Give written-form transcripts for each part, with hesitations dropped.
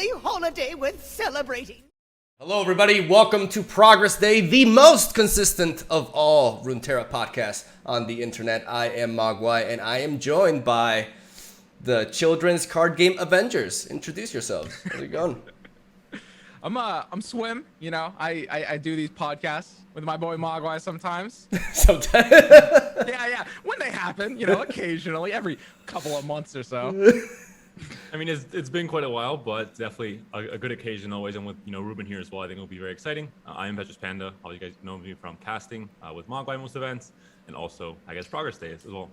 lovely holiday with celebrating. Hello, everybody. Welcome to Progress Day, the most consistent of all Runeterra podcasts on the internet. I am Mogwai, and I am joined by the children's card game Avengers. Introduce yourselves. How's it going? I'm Swim. You know, I do these podcasts with my boy Mogwai sometimes. Sometimes. Yeah. When they happen, you know, occasionally, every couple of months or so. I mean, it's been quite a while, but definitely a good occasion always. And with, Rubin here as well, I think it'll be very exciting. I am Petrus Panda. All you guys know me from casting with Mogwai most events, and also, I guess, Progress Days as well.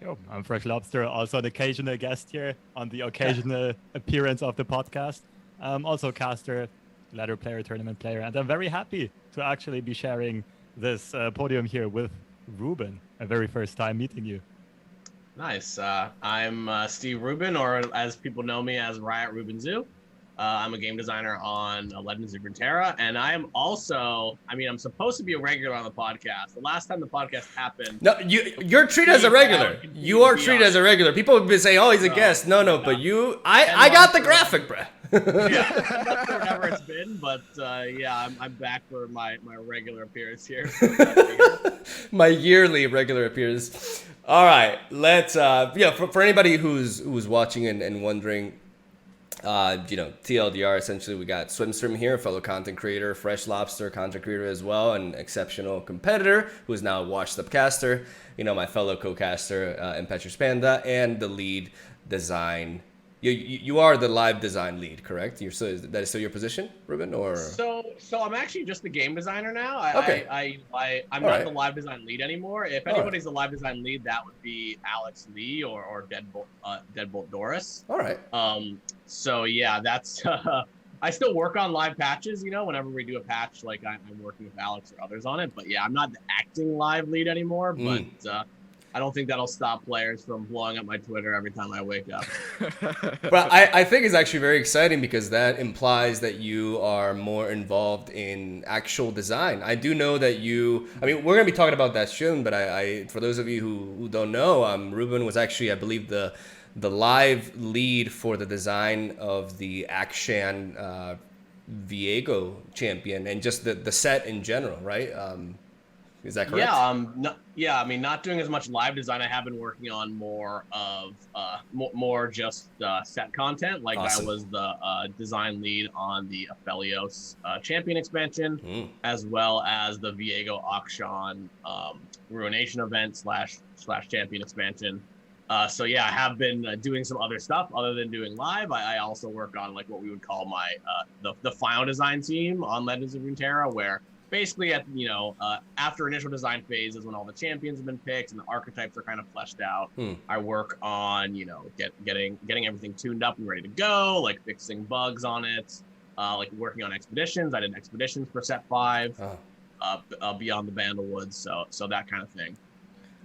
Yo, I'm Fresh Lobster, also an occasional guest here on the occasional appearance of the podcast. Also caster, ladder player, tournament player, and I'm very happy to actually be sharing this podium here with Rubin, a very first time meeting you. Nice. I'm Steve Rubin, or as people know me as Riot Rubin Zoo. I'm a game designer on Legends of Runeterra, and I am also, I'm supposed to be a regular on the podcast. The last time the podcast happened... No, you're treated as a regular. You are treated as a regular. People have been saying, oh, he's a guest. No, but you... I got the graphic, bruh. Yeah, whatever it's been, but I'm back for my regular appearance here. My yearly regular appearance. All right, let's for anybody who's watching and wondering, TLDR, essentially we got Swimstream here, fellow content creator, Fresh Lobster content creator as well, an exceptional competitor who's now a washed up caster, my fellow co-caster and Petrus Panda, and the lead design. You are the live design lead, correct? That is still your position, Rubin, or? So I'm actually just the game designer now. I'm not the live design lead anymore. If anybody's the live design lead, that would be Alex Lee or Deadbolt Doris. All right. That's. I still work on live patches. Whenever we do a patch, like I'm working with Alex or others on it. But yeah, I'm not the acting live lead anymore. But I don't think that'll stop players from blowing up my Twitter every time I wake up. But I think it's actually very exciting because that implies that you are more involved in actual design. I do know that we're going to be talking about that soon, but I for those of you who don't know, Rubin was actually, I believe, the live lead for the design of the Akshan Viego champion and just the set in general, right? Is that correct? Not doing as much live design. I have been working on more of more just set content. Like awesome. I was the design lead on the Aphelios champion expansion, as well as the Viego Akshan Ruination event slash champion expansion. I have been doing some other stuff other than doing live. I also work on like what we would call my the final design team on Legends of Runeterra, where basically after initial design phases, when all the champions have been picked and the archetypes are kind of fleshed out, I work on getting everything tuned up and ready to go, like fixing bugs on it, like working on expeditions. I did expeditions for set 5 beyond the Bandle Woods, so that kind of thing.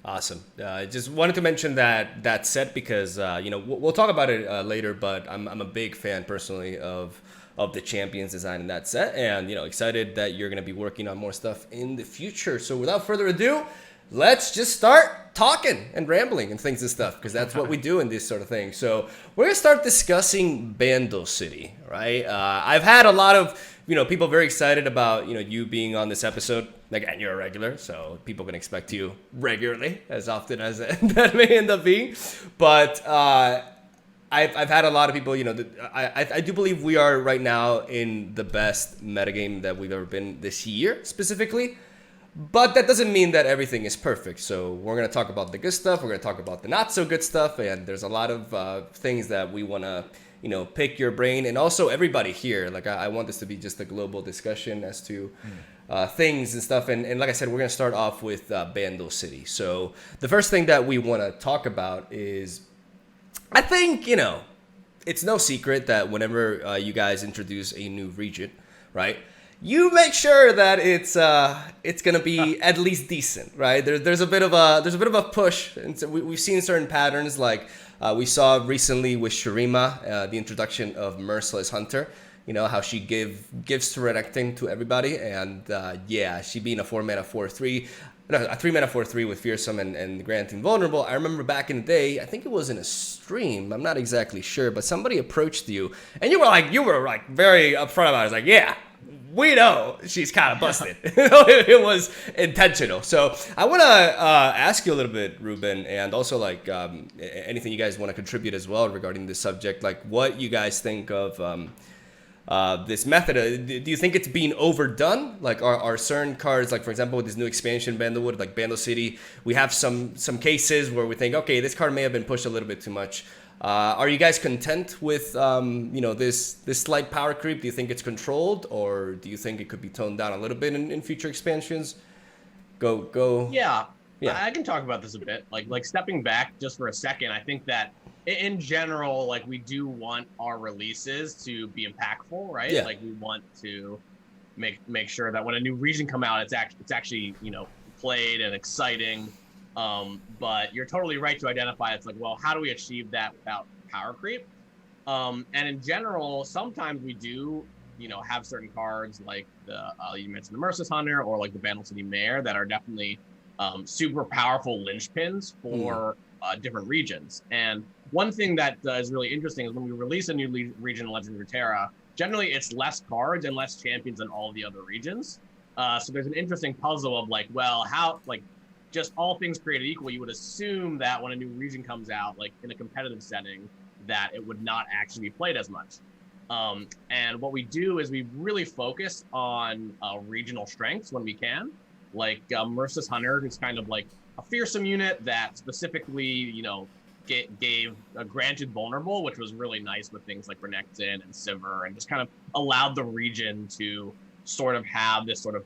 Awesome. I just wanted to mention that set because we'll talk about it later, but I'm a big fan personally of the champions design in that set, and excited that you're going to be working on more stuff in the future. So without further ado, let's just start talking and rambling and things and stuff, because that's what we do in this sort of thing. So we're going to start discussing Bandle City, right? I've had a lot of people very excited about you being on this episode. Again, you're a regular, so people can expect you regularly, as often as that may end up being. But I've had a lot of people, I do believe we are right now in the best metagame that we've ever been this year, specifically. But that doesn't mean that everything is perfect. So we're going to talk about the good stuff. We're going to talk about the not so good stuff. And there's a lot of things that we want to, pick your brain. And also everybody here. Like, I want this to be just a global discussion as to things and stuff. And like I said, we're going to start off with Bandle City. So the first thing that we want to talk about is, I think, it's no secret that whenever you guys introduce a new region, right, you make sure that it's gonna be at least decent, right? There's a bit of a push, and so we've seen certain patterns, like we saw recently with Shurima, the introduction of Merciless Hunter. How she gives Serenacting to everybody, and she being a 4-mana 4/3. no, a 3 mana 4/3 with Fearsome and granting Vulnerable. I remember back in the day, I think it was in a stream, I'm not exactly sure, but somebody approached you and you were like very upfront about it. It's like, yeah, we know she's kind of busted. It was intentional. So I want to ask you a little bit, Rubin, and also like anything you guys want to contribute as well regarding this subject, like what you guys think of this method. Do you think it's being overdone? Like are certain cards, like for example with this new expansion Bandlewood, like Bandle City, we have some cases where we think, okay, this card may have been pushed a little bit too much. Are you guys content with this slight power creep? Do you think it's controlled, or do you think it could be toned down a little bit in future expansions? Go. Yeah, I can talk about this a bit. Like stepping back just for a second, I think that in general, like we do want our releases to be impactful, right? Yeah. Like we want to make sure that when a new region come out, it's actually played and exciting. But you're totally right to identify. It's like, well, how do we achieve that without power creep? And in general, sometimes we do, have certain cards like the you mentioned the Merciless Hunter or like the Bandle City Mayor that are definitely super powerful linchpins for different regions. And one thing that is really interesting is when we release a new region in Legends of Runeterra, generally it's less cards and less champions than all the other regions. So there's an interesting puzzle of like, well, how just all things created equal, you would assume that when a new region comes out, like in a competitive setting, that it would not actually be played as much. And what we do is we really focus on regional strengths when we can. Like Merciless Hunter, who's kind of like a fearsome unit that specifically, gave a granted vulnerable, which was really nice with things like Renekton and Sivir, and just kind of allowed the region to sort of have this sort of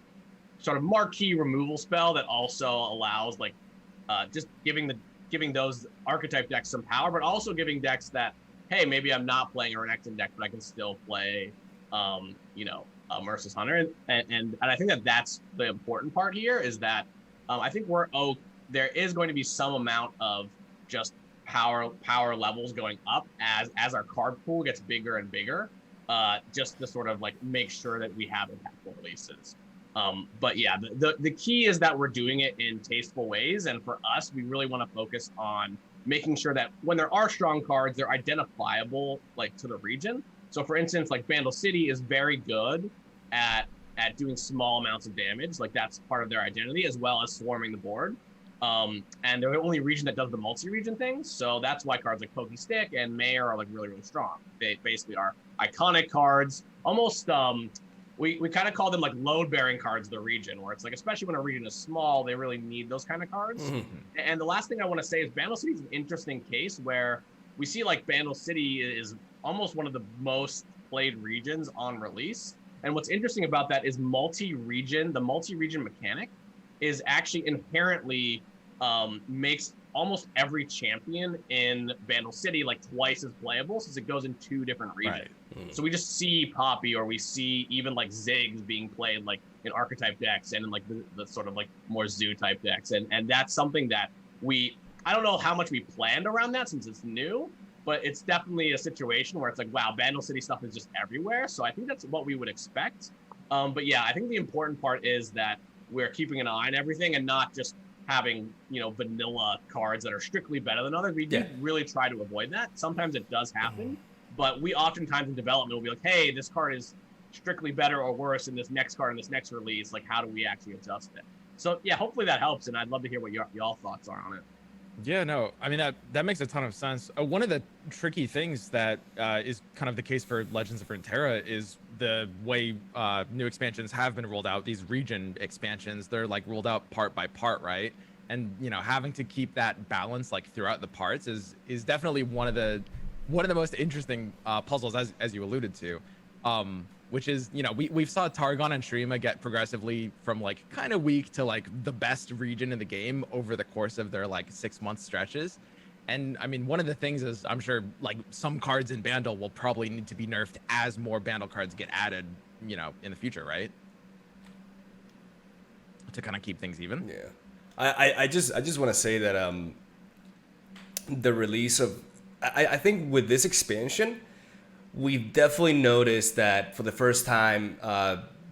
marquee removal spell that also allows just giving those archetype decks some power, but also giving decks that, hey, maybe I'm not playing a Renekton deck, but I can still play, a Merciless Hunter. And I think that's the important part here is that I think there is going to be some amount of just power levels going up as our card pool gets bigger and bigger, just to sort of like make sure that we have impactful releases. But yeah, the key is that we're doing it in tasteful ways. And for us, we really want to focus on making sure that when there are strong cards, they're identifiable to the region. So for instance, like Bandle City is very good at doing small amounts of damage. Like that's part of their identity, as well as swarming the board. And they're the only region that does the multi-region things. So that's why cards like Pokey Stick and Mayor are like really, really strong. They basically are iconic cards, almost we kind of call them like load-bearing cards of the region, where it's like, especially when a region is small, they really need those kind of cards. Mm-hmm. And the last thing I want to say is Bandle City is an interesting case where we see like Bandle City is almost one of the most played regions on release. And what's interesting about that is the multi-region mechanic is actually inherently makes almost every champion in Bandle City like twice as playable, since it goes in 2 different regions. Right. Mm. So we just see Poppy, or we see even like Ziggs being played like in archetype decks and in like the sort of like more zoo type decks. And that's something that I don't know how much we planned around that since it's new, but it's definitely a situation where it's like, wow, Bandle City stuff is just everywhere. So I think that's what we would expect. But yeah, I think the important part is that we're keeping an eye on everything and not just having, vanilla cards that are strictly better than others. We do really try to avoid that. Sometimes it does happen, but we oftentimes in development will be like, hey, this card is strictly better or worse than this next card in this next release. Like, how do we actually adjust it? So yeah, hopefully that helps. And I'd love to hear what y'all thoughts are on it. Yeah, no, I mean, that makes a ton of sense. One of the tricky things that is kind of the case for Legends of Runeterra is the way new expansions have been rolled out. These region expansions, they're like rolled out part by part, right? And having to keep that balance like throughout the parts is definitely one of the most interesting puzzles, as you alluded to. Which is, we've saw Targon and Shrima get progressively from like kind of weak to like the best region in the game over the course of their like 6-month stretches. And I mean, one of the things is I'm sure like some cards in Bandle will probably need to be nerfed as more Bandle cards get added, in the future, right? To kind of keep things even. Yeah. I just want to say that the release of I think with this expansion, we've definitely noticed that for the first time,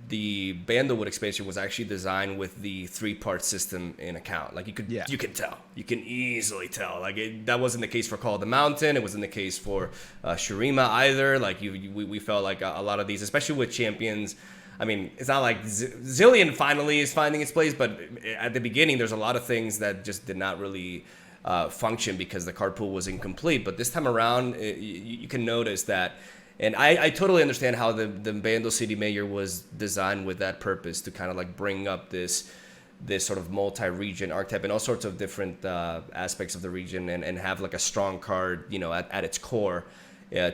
the Bandlewood expansion was actually designed with the 3-part system in account. Like you could tell, you can easily tell. Like that wasn't the case for Call of the Mountain. It wasn't the case for Shurima either. Like we felt like a lot of these, especially with champions. I mean, it's not like Zillion finally is finding its place, but at the beginning, there's a lot of things that just did not really function because the card pool was incomplete. But this time around, you can notice that. And I totally understand how the Bandle City Mayor was designed with that purpose to kind of like bring up this sort of multi-region archetype and all sorts of different aspects of the region and have like a strong card, you know, at its core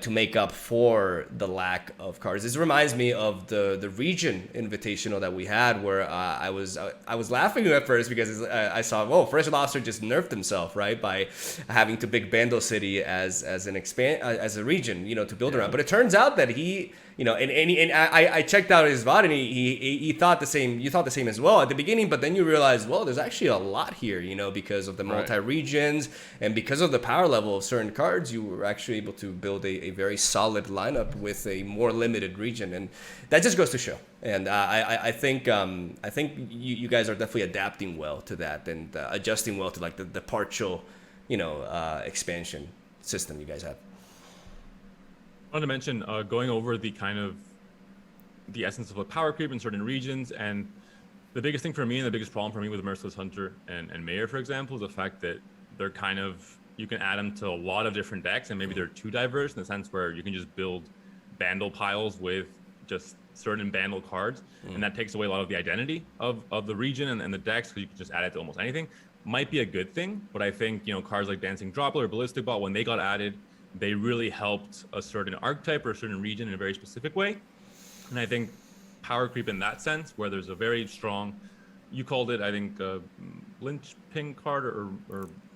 to make up for the lack of cards. This reminds me of the region invitational that we had where I was laughing at first because I saw, whoa, Fresh Lobster just nerfed himself, right, by having to pick Bandle City as a region, you know, to build around. But it turns out that he, you know, and I checked out his VOD and he thought the same. You thought the same as well at the beginning, but then you realize, well, there's actually a lot here, you know, because of the multi-regions and because of the power level of certain cards, you were actually able to build a very solid lineup with a more limited region, and that just goes to show. And I think you guys are definitely adapting well to that and adjusting well to like the partial, you know, expansion system you guys have. I wanted to mention going over the kind of the essence of a power creep in certain regions, and the biggest thing for me and the biggest problem for me with Merciless Hunter and Mayor, for example, is the fact that they're kind of, you can add them to a lot of different decks, and maybe they're too diverse in the sense where you can just build Bandle piles with just certain Bandle cards, and that takes away a lot of the identity of the region and the decks, because you can just add it to almost anything. Might be a good thing, but I think, you know, cards like Dancing Droplet or Ballistic Ball, when they got added, they really helped a certain archetype or a certain region in a very specific way. And I think power creep in that sense, where there's a very strong, you called it, I think, linchpin card, or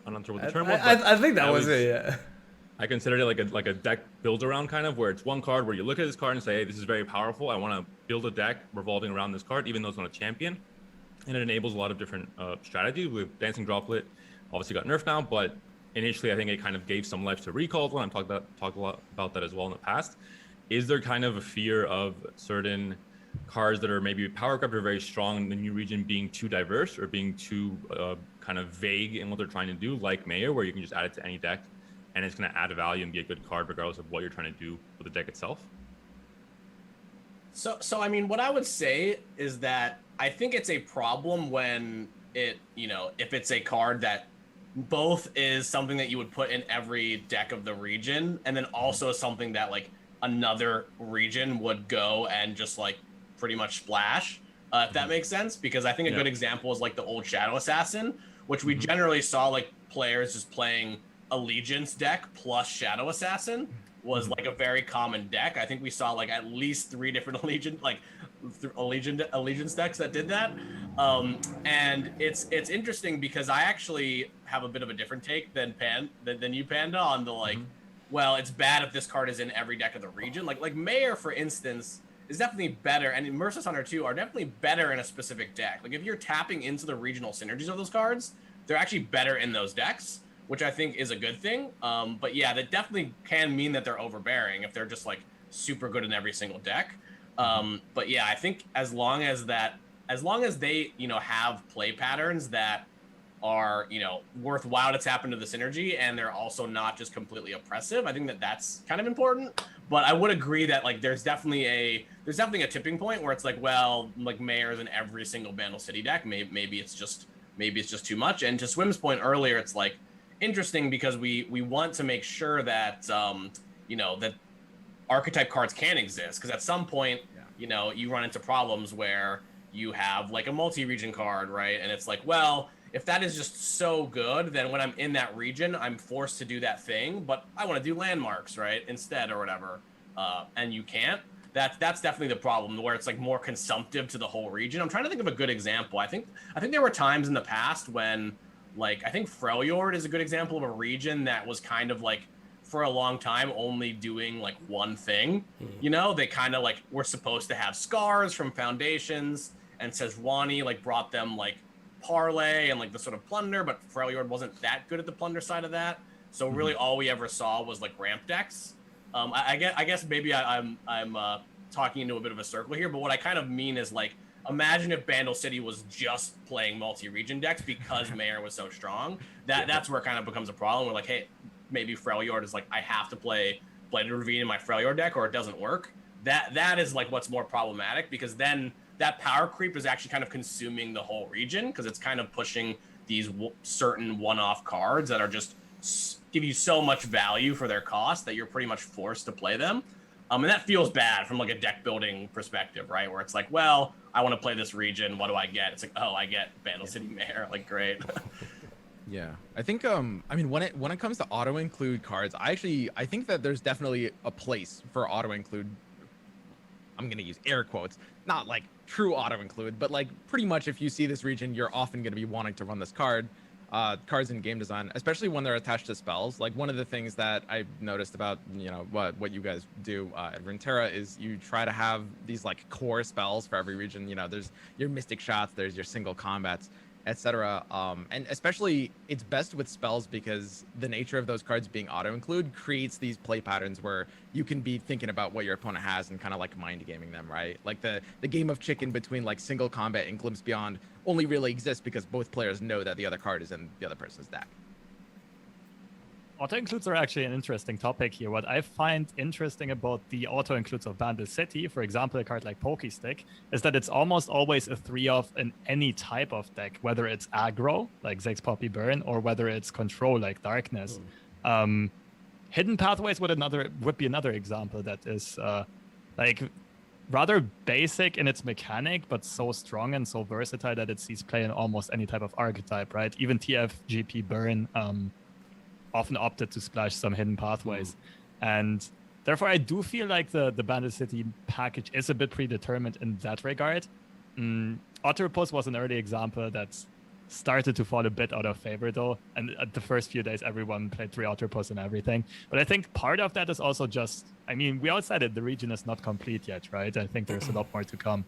I'm not sure what the term was. I think that was it, yeah. I considered it like a deck build around kind of, where it's one card where you look at this card and say, hey, this is very powerful. I want to build a deck revolving around this card, even though it's not a champion. And it enables a lot of different strategies. With Dancing Droplet, obviously got nerfed now, but initially I think it kind of gave some life to Recall. When I've talked a lot about that as well in the past. Is there kind of a fear of certain cards that are maybe power crept or very strong in the new region being too diverse or being too kind of vague in what they're trying to do, like Mayor, where you can just add it to any deck and it's going to add value and be a good card regardless of what you're trying to do with the deck itself? So I mean, what I would say is that I think it's a problem when it, you know, if it's a card that both is something that you would put in every deck of the region, and then also something that like another region would go and just like pretty much splash, if that makes sense. Because I think a good example is like the old Shadow Assassin, which we generally saw like players just playing Allegiance deck plus Shadow Assassin was like a very common deck. I think we saw like at least 3 different Allegiance decks that did that. And it's interesting because I actually have a bit of a different take than you, Panda, on the like, well, it's bad if this card is in every deck of the region. Like Mayor, for instance, is definitely better, and Merciless Hunter 2 are definitely better in a specific deck. Like if you're tapping into the regional synergies of those cards, they're actually better in those decks, which I think is a good thing. But yeah, that definitely can mean that they're overbearing if they're just like super good in every single deck. But yeah, I think as long as they, you know, have play patterns that are, you know, worthwhile to tap into the synergy, and they're also not just completely oppressive, I think that that's kind of important. But I would agree that like there's definitely a tipping point where it's like, well, like Mayor's in every single Bandle City deck. Maybe it's just too much. And to Swim's point earlier, it's like interesting because we want to make sure that you know, that archetype cards can exist, because at some point, you know, you run into problems where you have like a multi-region card, right? And it's like, well, if that is just so good, then when I'm in that region, I'm forced to do that thing, but I want to do landmarks, right, instead or whatever, and you can't. That's definitely the problem, where it's like more consumptive to the whole region. I'm trying to think of a good example. I think there were times in the past when, like, I think Freljord is a good example of a region that was kind of like, for a long time, only doing like one thing. You know, they kind of like were supposed to have scars from Foundations, and Sejuani like brought them like Parlay and like the sort of plunder, but Freljord wasn't that good at the plunder side of that. So really all we ever saw was like ramp decks. I guess maybe I'm talking into a bit of a circle here, but what I kind of mean is like, imagine if Bandle City was just playing multi-region decks because Mayor was so strong. That's where it kind of becomes a problem. We're like, hey, maybe Freljord is like, I have to play Bladed Ravine in my Freljord deck or it doesn't work. That is like what's more problematic, because then that power creep is actually kind of consuming the whole region, because it's kind of pushing these certain one-off cards that are just give you so much value for their cost that you're pretty much forced to play them. And that feels bad from like a deck building perspective, right? Where it's like, well, I want to play this region. What do I get? It's like, oh, I get Bandle City Mayor. Like, great. Yeah, I think I mean, when it comes to auto include cards, I think that there's definitely a place for auto include. I'm gonna use air quotes, not like true auto include, but like pretty much if you see this region, you're often gonna be wanting to run this card. Cards in game design, especially when they're attached to spells. Like one of the things that I've noticed about, you know, what you guys do at Runeterra is you try to have these like core spells for every region. You know, there's your mystic shots, there's your single combats, etc. And especially it's best with spells because the nature of those cards being auto include creates these play patterns where you can be thinking about what your opponent has and kind of like mind gaming them, right? Like the game of chicken between like single combat and Glimpse Beyond only really exists because both players know that the other card is in the other person's deck. Auto-includes are actually an interesting topic here. What I find interesting about the auto-includes of Bandle City, for example, a card like Pokestick, is that it's almost always a 3-off in any type of deck, whether it's aggro, like Zex Poppy Burn, or whether it's control, like Darkness. Hidden Pathways would be another example that is like rather basic in its mechanic, but so strong and so versatile that it sees play in almost any type of archetype, right? Even TFGP Burn often opted to splash some hidden pathways. And therefore, I do feel like the Bandle City package is a bit predetermined in that regard. Otterpus was an early example that's started to fall a bit out of favor, though. And at the first few days, everyone played 3 Otterpus and everything. But I think part of that is also just, I mean, we all said it, the region is not complete yet, right? I think there's a lot more to come.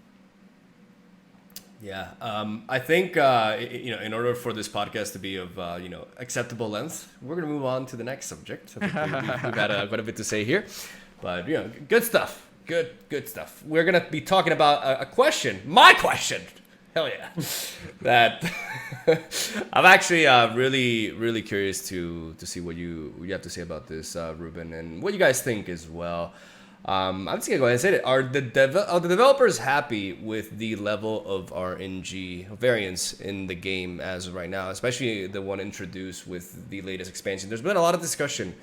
Yeah, I think in order for this podcast to be of acceptable length, we're gonna move on to the next subject. I think we've got quite a bit to say here, but good stuff. Good stuff. We're gonna be talking about a question, my question. Hell yeah, that I'm actually really curious to see what you have to say about this, Rubin, and what you guys think as well. I'm just gonna go ahead and say it. Are the developers happy with the level of RNG variance in the game as of right now, especially the one introduced with the latest expansion? There's been a lot of discussion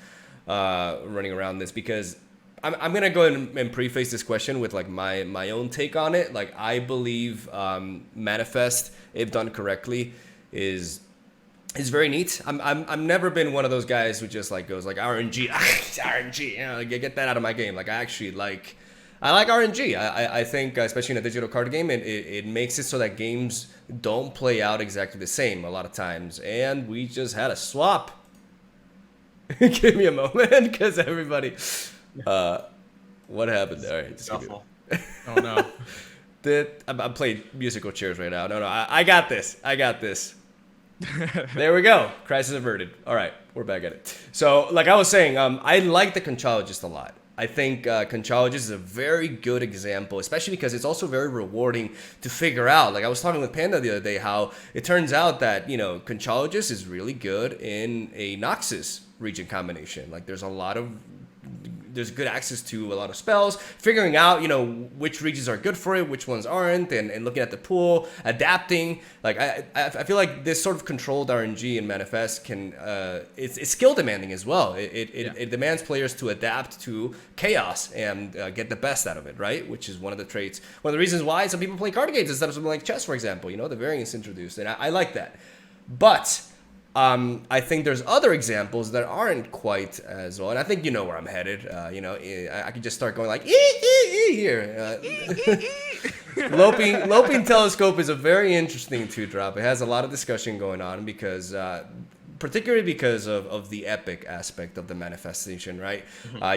running around this, because I'm gonna go ahead and preface this question with like my own take on it. Like, I believe Manifest, if done correctly, is very neat. I'm never been one of those guys who just like goes like RNG, RNG, get that out of my game. Like, I like RNG. I think especially in a digital card game, it makes it so that games don't play out exactly the same a lot of times. And we just had a swap. Give me a moment, because everybody, what happened there? All right, just give me Oh no. I'm playing musical chairs right now. No, I got this. There we go. Crisis averted. All right, we're back at it. So, like I was saying, I like the Conchologist a lot. I think Conchologist is a very good example, especially because it's also very rewarding to figure out. Like, I was talking with Panda the other day, how it turns out that, Conchologist is really good in a Noxus region combination. Like, there's good access to a lot of spells, figuring out, which regions are good for it, which ones aren't, and looking at the pool, adapting. Like, I feel like this sort of controlled RNG in Manifest it's skill demanding as well. It demands players to adapt to chaos and get the best out of it, right? Which is one of the reasons why some people play card games instead of something like chess, for example, the variance introduced. And I like that. But I think there's other examples that aren't quite as well, and I think you know where I'm headed. I could just start going like here. Loping Telescope is a very interesting 2-drop. It has a lot of discussion going on because, particularly because of the epic aspect of the manifestation, right?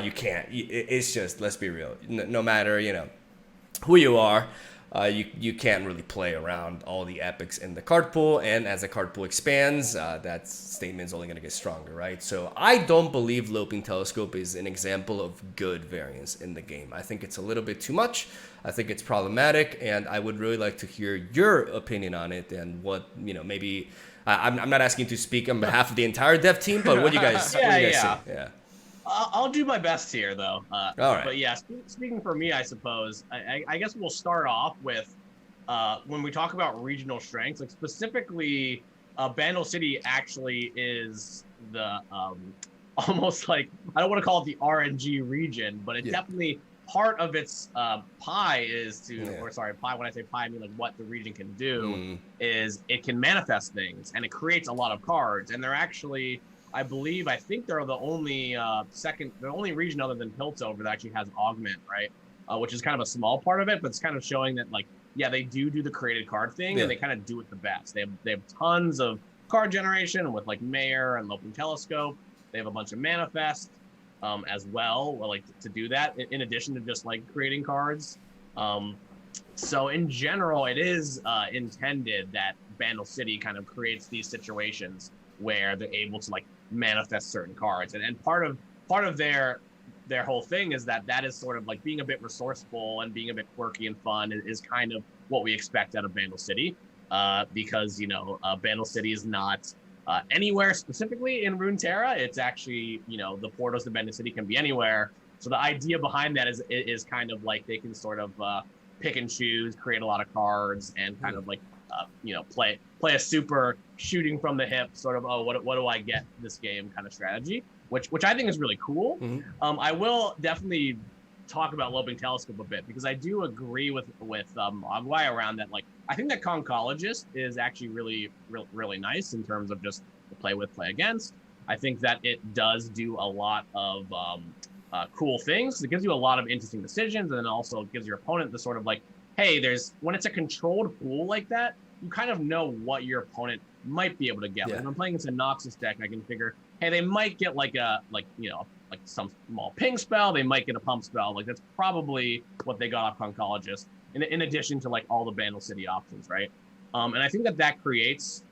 You can't. It's just, let's be real. No matter who you are. you can't really play around all the epics in the card pool, and as the card pool expands, that statement is only going to get stronger, right? So I don't believe Loping Telescope is an example of good variance in the game. I think it's a little bit too much. I think it's problematic, and I would really like to hear your opinion on it and what, maybe I'm not asking to speak on behalf of the entire dev team, but what do you guys, think? Yeah. I'll do my best here, though. All right. But yeah, speaking for me, I suppose, I guess we'll start off with when we talk about regional strengths, like specifically, Bandle City actually is the almost like, I don't want to call it the RNG region, but it's definitely part of its pie is to, or sorry, pie, when I say pie, I mean like what the region can do is it can manifest things and it creates a lot of cards. And they're actually, I think they're the only the only region other than Piltover that actually has augment, right? Which is kind of a small part of it, but it's kind of showing that like, yeah, they do the created card thing and they kind of do it the best. They have tons of card generation with like Mayor and Loping Telescope. They have a bunch of manifest as well, like to do that in addition to just like creating cards. So in general, it is intended that Bandle City kind of creates these situations where they're able to like manifest certain cards, and part of their whole thing is that is sort of like being a bit resourceful and being a bit quirky and fun is kind of what we expect out of Bandle City, because Bandle City is not anywhere specifically in Runeterra. It's actually, the portals to Bandle City can be anywhere. So the idea behind that is kind of like they can sort of pick and choose, create a lot of cards, and kind of like play a super shooting from the hip sort of, what do I get this game kind of strategy, which I think is really cool. I will definitely talk about Loping Telescope a bit, because I do agree with Mogwai around that. Like, I think that Conchologist is actually really nice in terms of just the play with, play against. I think that it does do a lot of cool things. It gives you a lot of interesting decisions, and then also gives your opponent the sort of like, hey, when it's a controlled pool like that, you kind of know what your opponent might be able to get. Like, if I'm playing against a Noxus deck, I can figure, hey, they might get like some small ping spell, they might get a pump spell. Like, that's probably what they got off Conchologist, in addition to like all the Bandle City options, right? And I think that creates,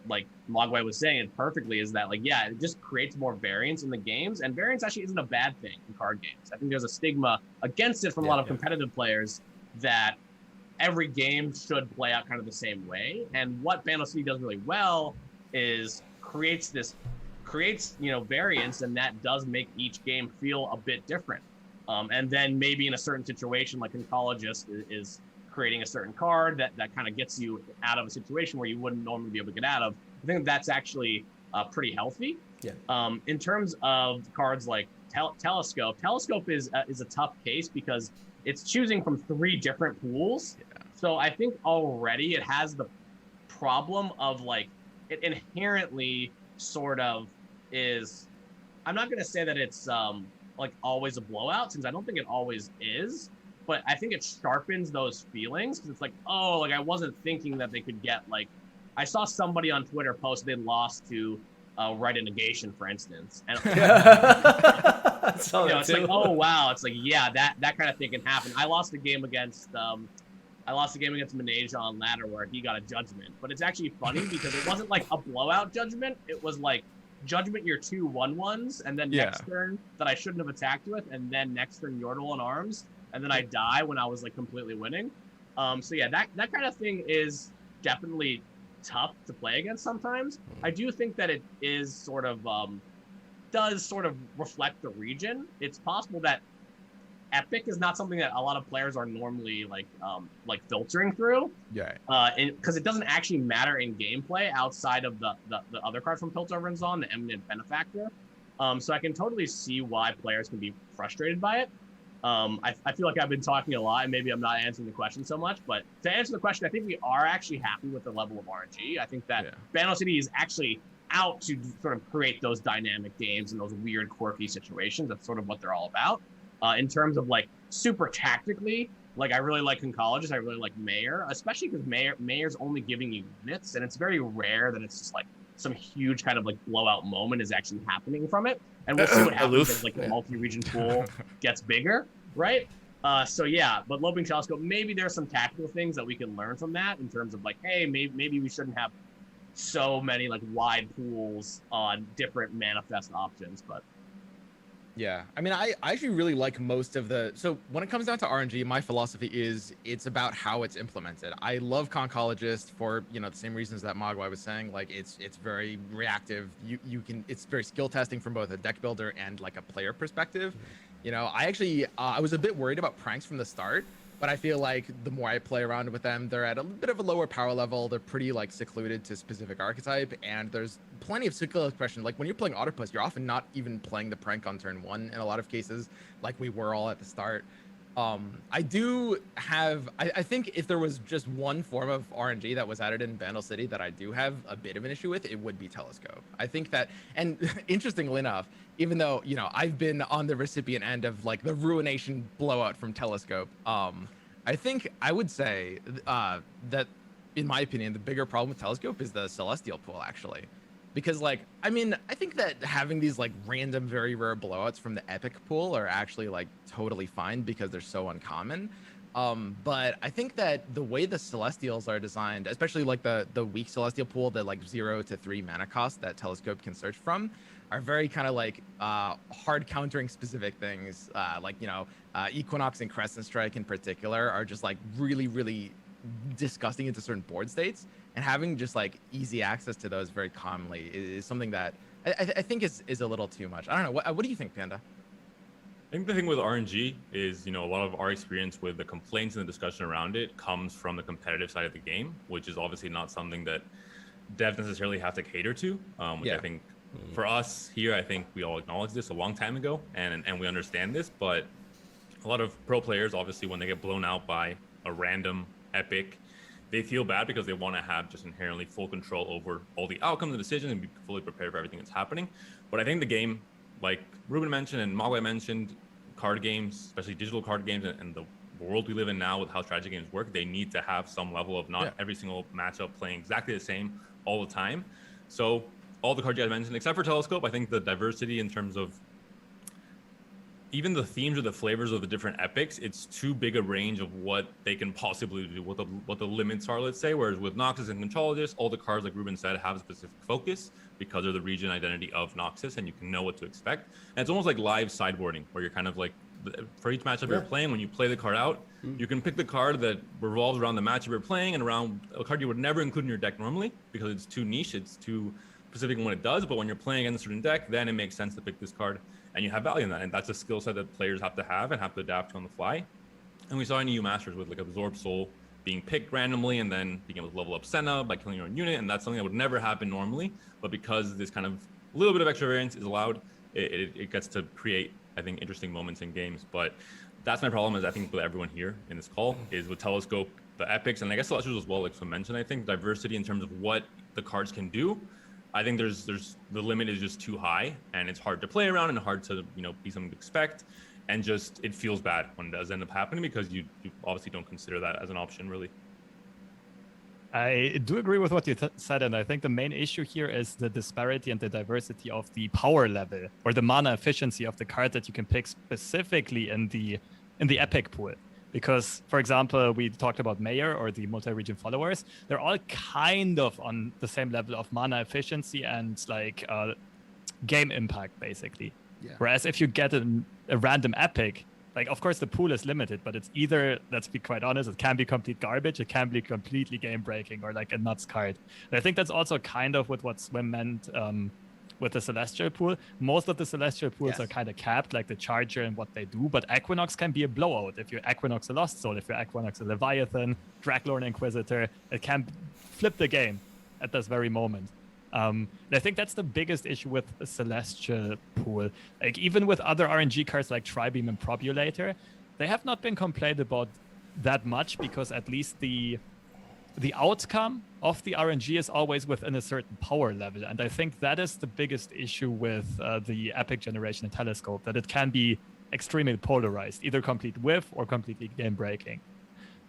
like Mogwai was saying it perfectly, is that like, yeah, it just creates more variance in the games, and variance actually isn't a bad thing in card games. I think there's a stigma against it from a lot of competitive players that every game should play out kind of the same way. And what Bandle City does really well is creates variance, and that does make each game feel a bit different. And then maybe in a certain situation, like Conchologist is creating a certain card that kind of gets you out of a situation where you wouldn't normally be able to get out of. I think that's actually pretty healthy. In terms of cards like Telescope is a tough case because it's choosing from 3 different pools. So I think already it has the problem of like, it inherently sort of is, I'm not going to say that it's like always a blowout, since I don't think it always is, but I think it sharpens those feelings, because it's like, oh, like I wasn't thinking that they could get, like, I saw somebody on Twitter post they lost to Right in Negation, for instance, and it's like, oh wow, it's like, yeah, that kind of thing can happen. I lost a game against Menasia on ladder where he got a judgment, but it's actually funny because it wasn't like a blowout judgment. It was like judgment your 2 1/1s, and then next turn that I shouldn't have attacked with, and then next turn Yordle on arms, and then I die when I was like completely winning. So yeah, that kind of thing is definitely tough to play against sometimes. I do think that it is sort of does sort of reflect the region. It's possible that Epic is not something that a lot of players are normally like filtering through. Because it doesn't actually matter in gameplay outside of the other card from Piltover and Zon, the Eminent Benefactor. So I can totally see why players can be frustrated by it. I feel like I've been talking a lot, and maybe I'm not answering the question so much, but to answer the question, I think we are actually happy with the level of RNG. I think that Bandle City is actually out to sort of create those dynamic games and those weird, quirky situations. That's sort of what they're all about. In terms of like super tactically, like I really like Conchologist, I really like Mayor, especially because Mayor's only giving you units, and it's very rare that it's just like some huge kind of like blowout moment is actually happening from it. And we'll see what happens as like the multi-region pool gets bigger, right? So yeah, but Loping Telescope, maybe there's some tactical things that we can learn from that in terms of like, hey, maybe we shouldn't have so many like wide pools on different manifest options, but Yeah, I mean, I actually really like most of the. So when it comes down to RNG, my philosophy is it's about how it's implemented. I love Conchologist for the same reasons that Mogwai was saying. Like it's very reactive. It's very skill testing from both a deck builder and like a player perspective. I actually I was a bit worried about pranks from the start, but I feel like the more I play around with them, they're at a bit of a lower power level. They're pretty like secluded to specific archetype, and there's plenty of skill expression. Like when you're playing Autopus, you're often not even playing the prank on turn 1 in a lot of cases, like we were all at the start. I think if there was just one form of RNG that was added in Bandle City that I do have a bit of an issue with, it would be Telescope. I think that, and interestingly enough, even though, I've been on the recipient end of like the ruination blowout from Telescope, I think I would say that, in my opinion, the bigger problem with Telescope is the Celestial pool, actually. Because, I think that having these, random, very rare blowouts from the Epic pool are actually, totally fine because they're so uncommon. But I think that the way the Celestials are designed, especially, the weak Celestial pool, the, 0 to 3 mana cost that Telescope can search from, are very kind of, hard countering specific things. Equinox and Crescent Strike in particular are just, really, really disgusting into certain board states, and having just easy access to those very commonly is something that I think is a little too much. I don't know. What do you think, Panda? I think the thing with RNG is, a lot of our experience with the complaints and the discussion around it comes from the competitive side of the game, which is obviously not something that devs necessarily have to cater to. Which I think for us here, I think we all acknowledge this a long time ago, and we understand this. But a lot of pro players, obviously, when they get blown out by a random Epic, they feel bad because they want to have just inherently full control over all the outcomes and decisions and be fully prepared for everything that's happening. But I think the game, like Rubin mentioned and Mogwai mentioned, card games, especially digital card games, and the world we live in now with how strategy games work, they need to have some level of not every single matchup playing exactly the same all the time. So all the cards you guys mentioned, except for Telescope, I think the diversity in terms of even the themes or the flavors of the different epics, it's too big a range of what they can possibly do, what the limits are, let's say. Whereas with Noxus and Contrologist, all the cards, like Rubin said, have a specific focus because of the region identity of Noxus, and you can know what to expect. And it's almost like live sideboarding, where you're kind of like, for each matchup you're playing, when you play the card out, you can pick the card that revolves around the matchup you're playing and around a card you would never include in your deck normally because it's too niche, it's too specific in what it does. But when you're playing against a certain deck, then it makes sense to pick this card, and you have value in that. And that's a skill set that players have to adapt to on the fly. And we saw in EU Masters with Absorb Soul being picked randomly and then being able to level up Senna by killing your own unit. And that's something that would never happen normally. But because this kind of little bit of extra variance is allowed, it gets to create, I think, interesting moments in games. But that's my problem, is I think with everyone here in this call, is with Telescope, the epics, and I guess Celestials as well, like some mentioned, I think diversity in terms of what the cards can do. I think there's the limit is just too high, and it's hard to play around and hard to be something to expect, and just it feels bad when it does end up happening because you obviously don't consider that as an option really. I do agree with what you said, and I think the main issue here is the disparity and the diversity of the power level or the mana efficiency of the card that you can pick specifically in the epic pool. Because, for example, we talked about Mayor or the multi-region followers. They're all kind of on the same level of mana efficiency and game impact, basically. Yeah. Whereas if you get a random epic, of course the pool is limited, but it's either, let's be quite honest, it can be complete garbage, it can be completely game-breaking or a nuts card. And I think that's also kind of what Swim meant with the Celestial pool. Most of the Celestial pools are kind of capped, like the Charger and what they do, but Equinox can be a blowout. If you're Equinox a Lost Soul, if you're Equinox a Leviathan, Draglorn Inquisitor, it can flip the game at this very moment. And I think that's the biggest issue with the Celestial pool. Even with other RNG cards like Tribeam and Probulator, they have not been complained about that much because at least the outcome of the RNG is always within a certain power level. And I think that is the biggest issue with the Epic generation and Telescope, that it can be extremely polarized, either complete whiff or completely game breaking.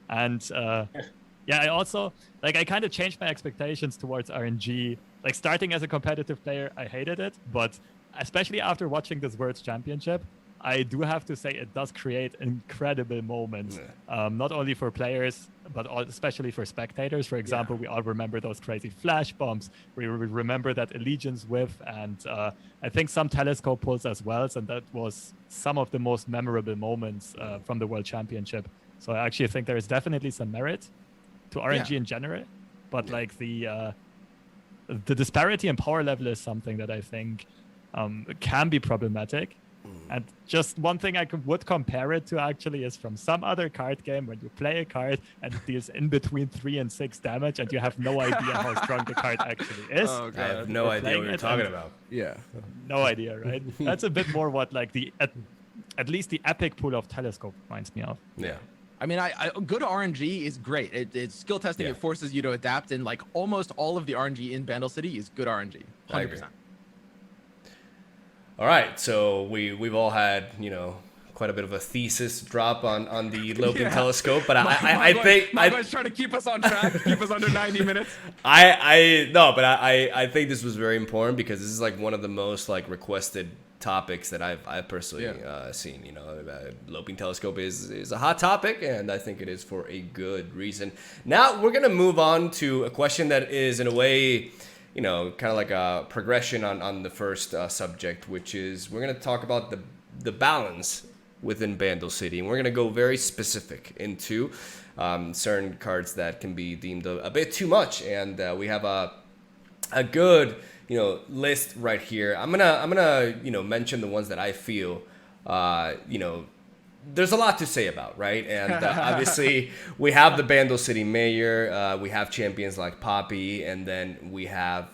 And I also, I kind of changed my expectations towards RNG. Starting as a competitive player, I hated it. But especially after watching this World's Championship, I do have to say it does create incredible moments, not only for players, but especially for spectators. For example, we all remember those crazy flash bombs. We remember that Allegiance whiff, and I think some telescope pulls as well. And that was some of the most memorable moments from the World Championship. So I actually think there is definitely some merit to RNG in general, but like the disparity in power level is something that I think can be problematic. And just one thing I would compare it to actually is from some other card game when you play a card and it deals in between 3 and 6 damage and you have no idea how strong the card actually is. Oh, God. I have no idea what you're talking about. Yeah. No idea, right? That's a bit more what like at least the epic pool of telescope reminds me of. Yeah. I mean, good RNG is great. It's skill testing. It forces you to adapt, and like almost all of the RNG in Bandle City is good RNG. 100%. All right, so we've all had, you know, quite a bit of a thesis drop on the Loping telescope, but I think Mogwai's trying to keep us on track, keep us under 90 minutes. I think this was very important because this is like one of the most like requested topics that I've personally seen. You know, Loping telescope is a hot topic, and I think it is for a good reason. Now we're gonna move on to a question that is in a way, you know, kind of like a progression on the first subject, which is we're going to talk about the balance within Bandle City. And we're going to go very specific into certain cards that can be deemed a bit too much. And we have a good, you know, list right here. I'm gonna you know, mention the ones that I feel, you know, there's a lot to say about, right? And obviously we have the Bandle City Mayor, we have champions like Poppy, and then we have,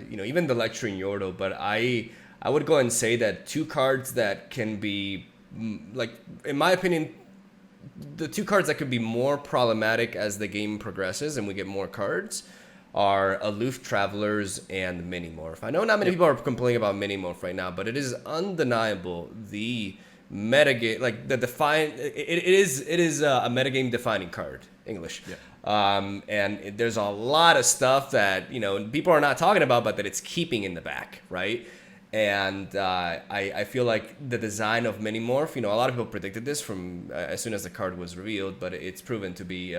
you know, even the Lecturing Yordo. But I would go and say that 2 cards that can be, like, in my opinion, the 2 cards that could be more problematic as the game progresses and we get more cards are Aloof Travelers and Minimorph. I know not many people are complaining about Minimorph right now, but it is undeniable the metagame, like the it is a metagame defining card, English. And there's a lot of stuff that, you know, people are not talking about, but that it's keeping in the back, right? And I feel like the design of Minimorph, you know, a lot of people predicted this from as soon as the card was revealed, but it's proven to be,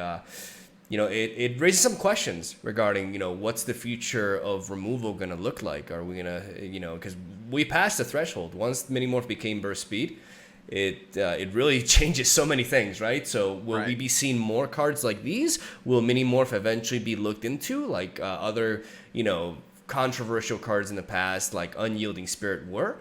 you know, it raises some questions regarding, you know, what's the future of removal going to look like? Are we going to, you know, because we passed the threshold. Once Minimorph became burst speed, it really changes so many things, right? So will we be seeing more cards like these? Will Minimorph eventually be looked into like other, you know, controversial cards in the past, like Unyielding Spirit were?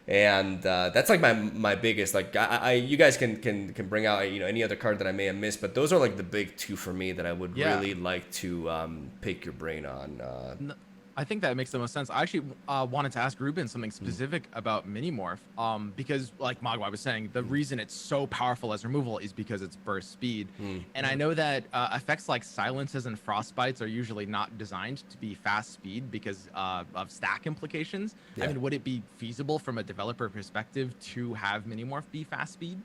And that's like my biggest, like, you guys can bring out, you know, any other card that I may have missed, but those are like the big 2 for me that I would really like to pick your brain on. I think that makes the most sense. I actually wanted to ask Rubin something specific about Minimorph, because like Mogwai was saying, the reason it's so powerful as removal is because it's burst speed. And I know that effects like silences and frostbites are usually not designed to be fast speed because of stack implications. I mean, would it be feasible from a developer perspective to have Minimorph be fast speed?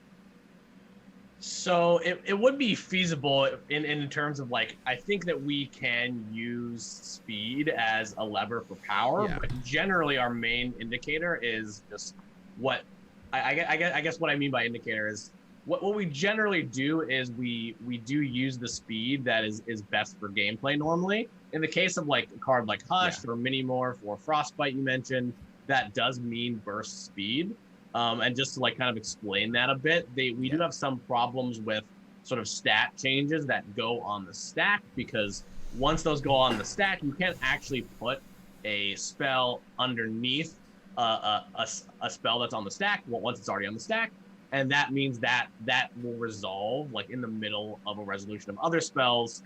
So it would be feasible in terms of, like, I think that we can use speed as a lever for power, but generally our main indicator is just what I guess what I mean by indicator is what we generally do is we do use the speed that is best for gameplay normally. In the case of like a card like Hush or Minimorph or Frostbite you mentioned, that does mean burst speed. And just to like kind of explain that a bit, we do have some problems with sort of stat changes that go on the stack, because once those go on the stack, you can't actually put a spell underneath a spell that's on the stack once it's already on the stack. And that means that will resolve like in the middle of a resolution of other spells.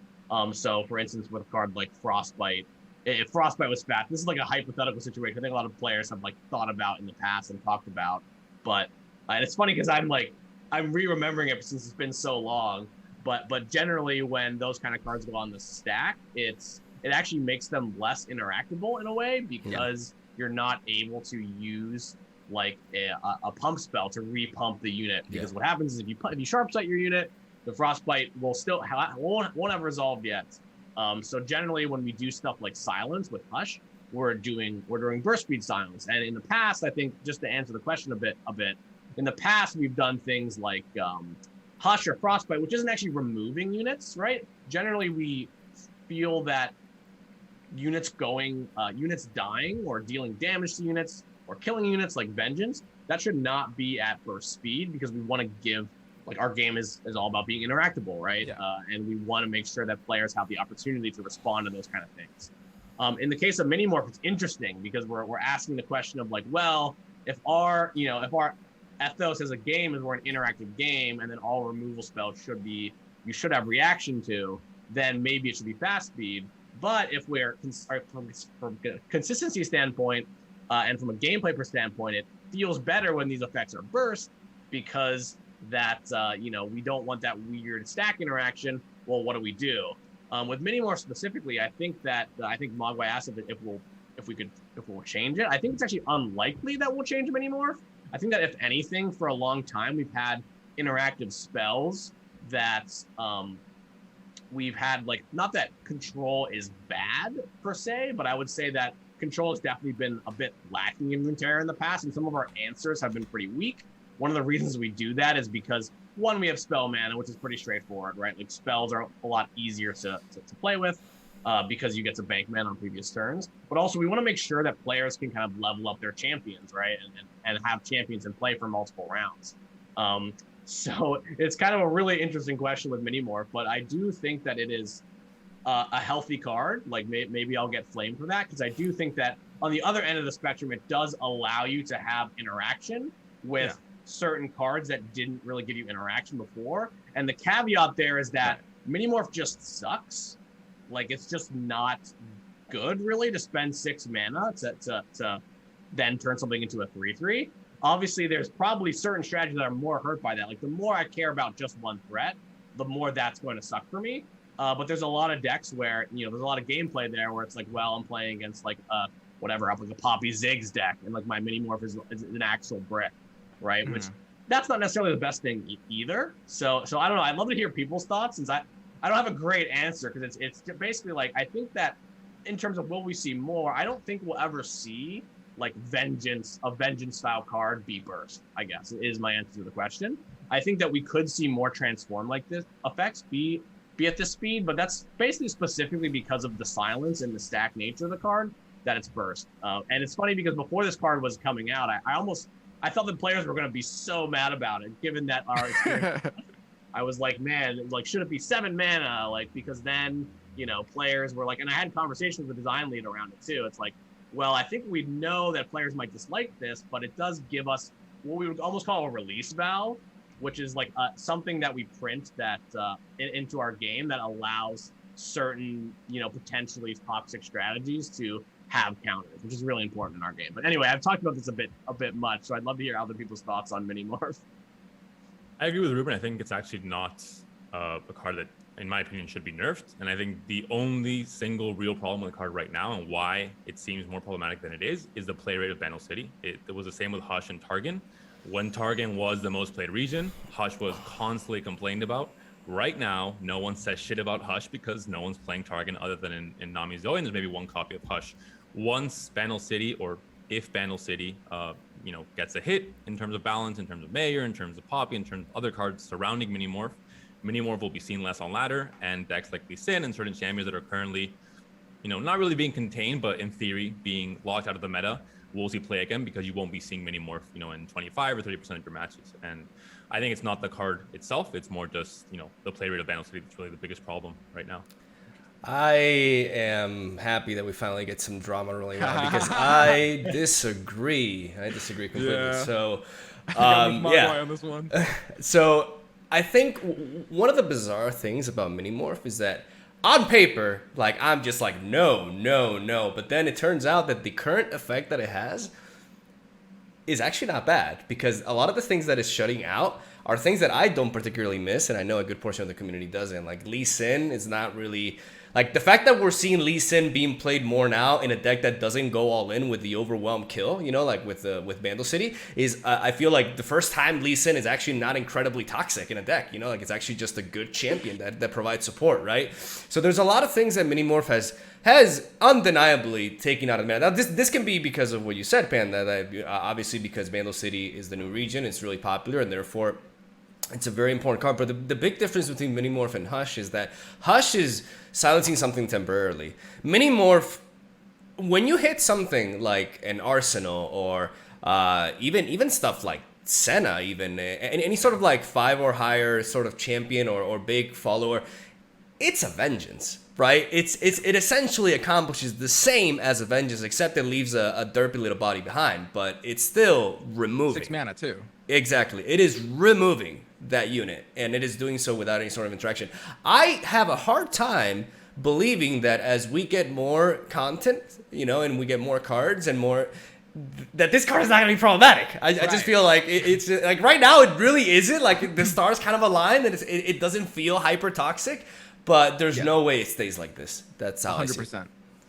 So for instance, with a card like Frostbite, if Frostbite was fast, this is like a hypothetical situation I think a lot of players have like thought about in the past and talked about. But and it's funny because I'm re-remembering it since it's been so long. But generally, when those kind of cards go on the stack, it actually makes them less interactable in a way, because you're not able to use like a pump spell to repump the unit. Because what happens is if you sharp sight your unit, the Frostbite will still won't have resolved yet. So generally, when we do stuff like Silence with Hush, we're doing burst speed silence. And in the past, I think, just to answer the question a bit, in the past we've done things like Hush or Frostbite, which isn't actually removing units, right? Generally, we feel that units dying or dealing damage to units or killing units like Vengeance, that should not be at burst speed, because we want to give, like, our game is all about being interactable, right? Yeah. And we want to make sure that players have the opportunity to respond to those kind of things. In the case of Minimorph, it's interesting because we're asking the question of, like, well, if our ethos as a game is we're an interactive game, and then all removal spells you should have reaction to, then maybe it should be fast speed. But if we're from a consistency standpoint and from a gameplay standpoint, it feels better when these effects are burst, because that we don't want that weird stack interaction. Well, what do we do? With Minimorph specifically, I think Mogwai asked if we'll change it. I think it's actually unlikely that we'll change Minimorph. I think that if anything, for a long time we've had interactive spells that we've had, like, not that control is bad per se, but I would say that control has definitely been a bit lacking in Runeterra in the past, and some of our answers have been pretty weak. One of the reasons we do that is because, one, we have spell mana, which is pretty straightforward, right? Like, spells are a lot easier to play with because you get to bank mana on previous turns. But also, we want to make sure that players can kind of level up their champions, right? And have champions in play for multiple rounds. So it's kind of a really interesting question with Minimorph, but I do think that it is a healthy card. Like, maybe I'll get flamed for that, because I do think that on the other end of the spectrum, it does allow you to have interaction with certain cards that didn't really give you interaction before. And the caveat there is that Minimorph just sucks. Like, it's just not good, really, to spend 6 mana to then turn something into a 3/3. Obviously, there's probably certain strategies that are more hurt by that. Like, the more I care about just one threat, the more that's going to suck for me. But there's a lot of decks where, there's a lot of gameplay there where it's like, well, I'm playing against, like, whatever, like a Poppy Ziggs deck, and, like, my Minimorph is an actual brick, right? Which, that's not necessarily the best thing either. So I don't know. I'd love to hear people's thoughts, since I don't have a great answer, because it's basically, like, I think that in terms of will we see more, I don't think we'll ever see, like, a Vengeance style card be burst, I guess, is my answer to the question. I think that we could see more transform like this effects be at this speed, but that's basically specifically because of the silence and the stack nature of the card that it's burst. And it's funny because before this card was coming out, I thought the players were going to be so mad about it, given that our experience. I was like, man, like, should it be 7 mana? Like, because then, players were like, and I had conversations with the design lead around it too. It's like, well, I think we know that players might dislike this, but it does give us what we would almost call a release valve, which is like something that we print that into our game that allows certain, potentially toxic strategies to have counters, which is really important in our game. But anyway, I've talked about this a bit much, so I'd love to hear other people's thoughts on Minimorph. I agree with Rubin. I think it's actually not a card that, in my opinion, should be nerfed. And I think the only single real problem with the card right now, and why it seems more problematic than it is the play rate of Bandle City. It was the same with Hush and Targon. When Targon was the most played region, Hush was constantly complained about. Right now, no one says shit about Hush because no one's playing Targon other than in Nami Zoe, and there's maybe one copy of Hush. Once Bandle City, or if Bandle City, gets a hit in terms of balance, in terms of Mayor, in terms of Poppy, in terms of other cards surrounding Minimorph will be seen less on ladder, and decks like Lee Sin and certain champions that are currently, not really being contained, but in theory being locked out of the meta, we'll see play again, because you won't be seeing Minimorph, in 25 or 30% of your matches. And I think it's not the card itself, it's more just, the play rate of Bandle City that's really the biggest problem right now. I am happy that we finally get some drama rolling around, because I disagree. I disagree completely. Yeah. So, On this one. So I think one of the bizarre things about Minimorph is that on paper, like, I'm just like, no. But then it turns out that the current effect that it has is actually not bad, because a lot of the things that it's shutting out are things that I don't particularly miss, and I know a good portion of the community doesn't. Like, Lee Sin is not really Like the fact that we're seeing Lee Sin being played more now in a deck that doesn't go all in with the overwhelm kill, you know, like with Bandle City, is I feel like the first time Lee Sin is actually not incredibly toxic in a deck, you know, like it's actually just a good champion that provides support, right? So there's a lot of things that Minimorph has undeniably taken out of the meta. Now this can be because of what you said, Panda, that obviously because Bandle City is the new region, it's really popular, and therefore it's a very important card. But the big difference between Minimorph and Hush is that Hush is silencing something temporarily. Minimorph, when you hit something like an Arsenal or even stuff like Senna, even any sort of like 5 or higher sort of champion or big follower, it's a vengeance, right? It essentially accomplishes the same as a vengeance, except it leaves a derpy little body behind, but it's still removing. 6 mana too. Exactly. It is removing that unit, and it is doing so without any sort of interaction. I have a hard time believing that as we get more content, you know, and we get more cards and more, that this card is not going to be problematic. I just feel like it's like right now it really isn't. Like the stars kind of align, and it doesn't feel hyper toxic, but there's no way it stays like this. That's how 100%.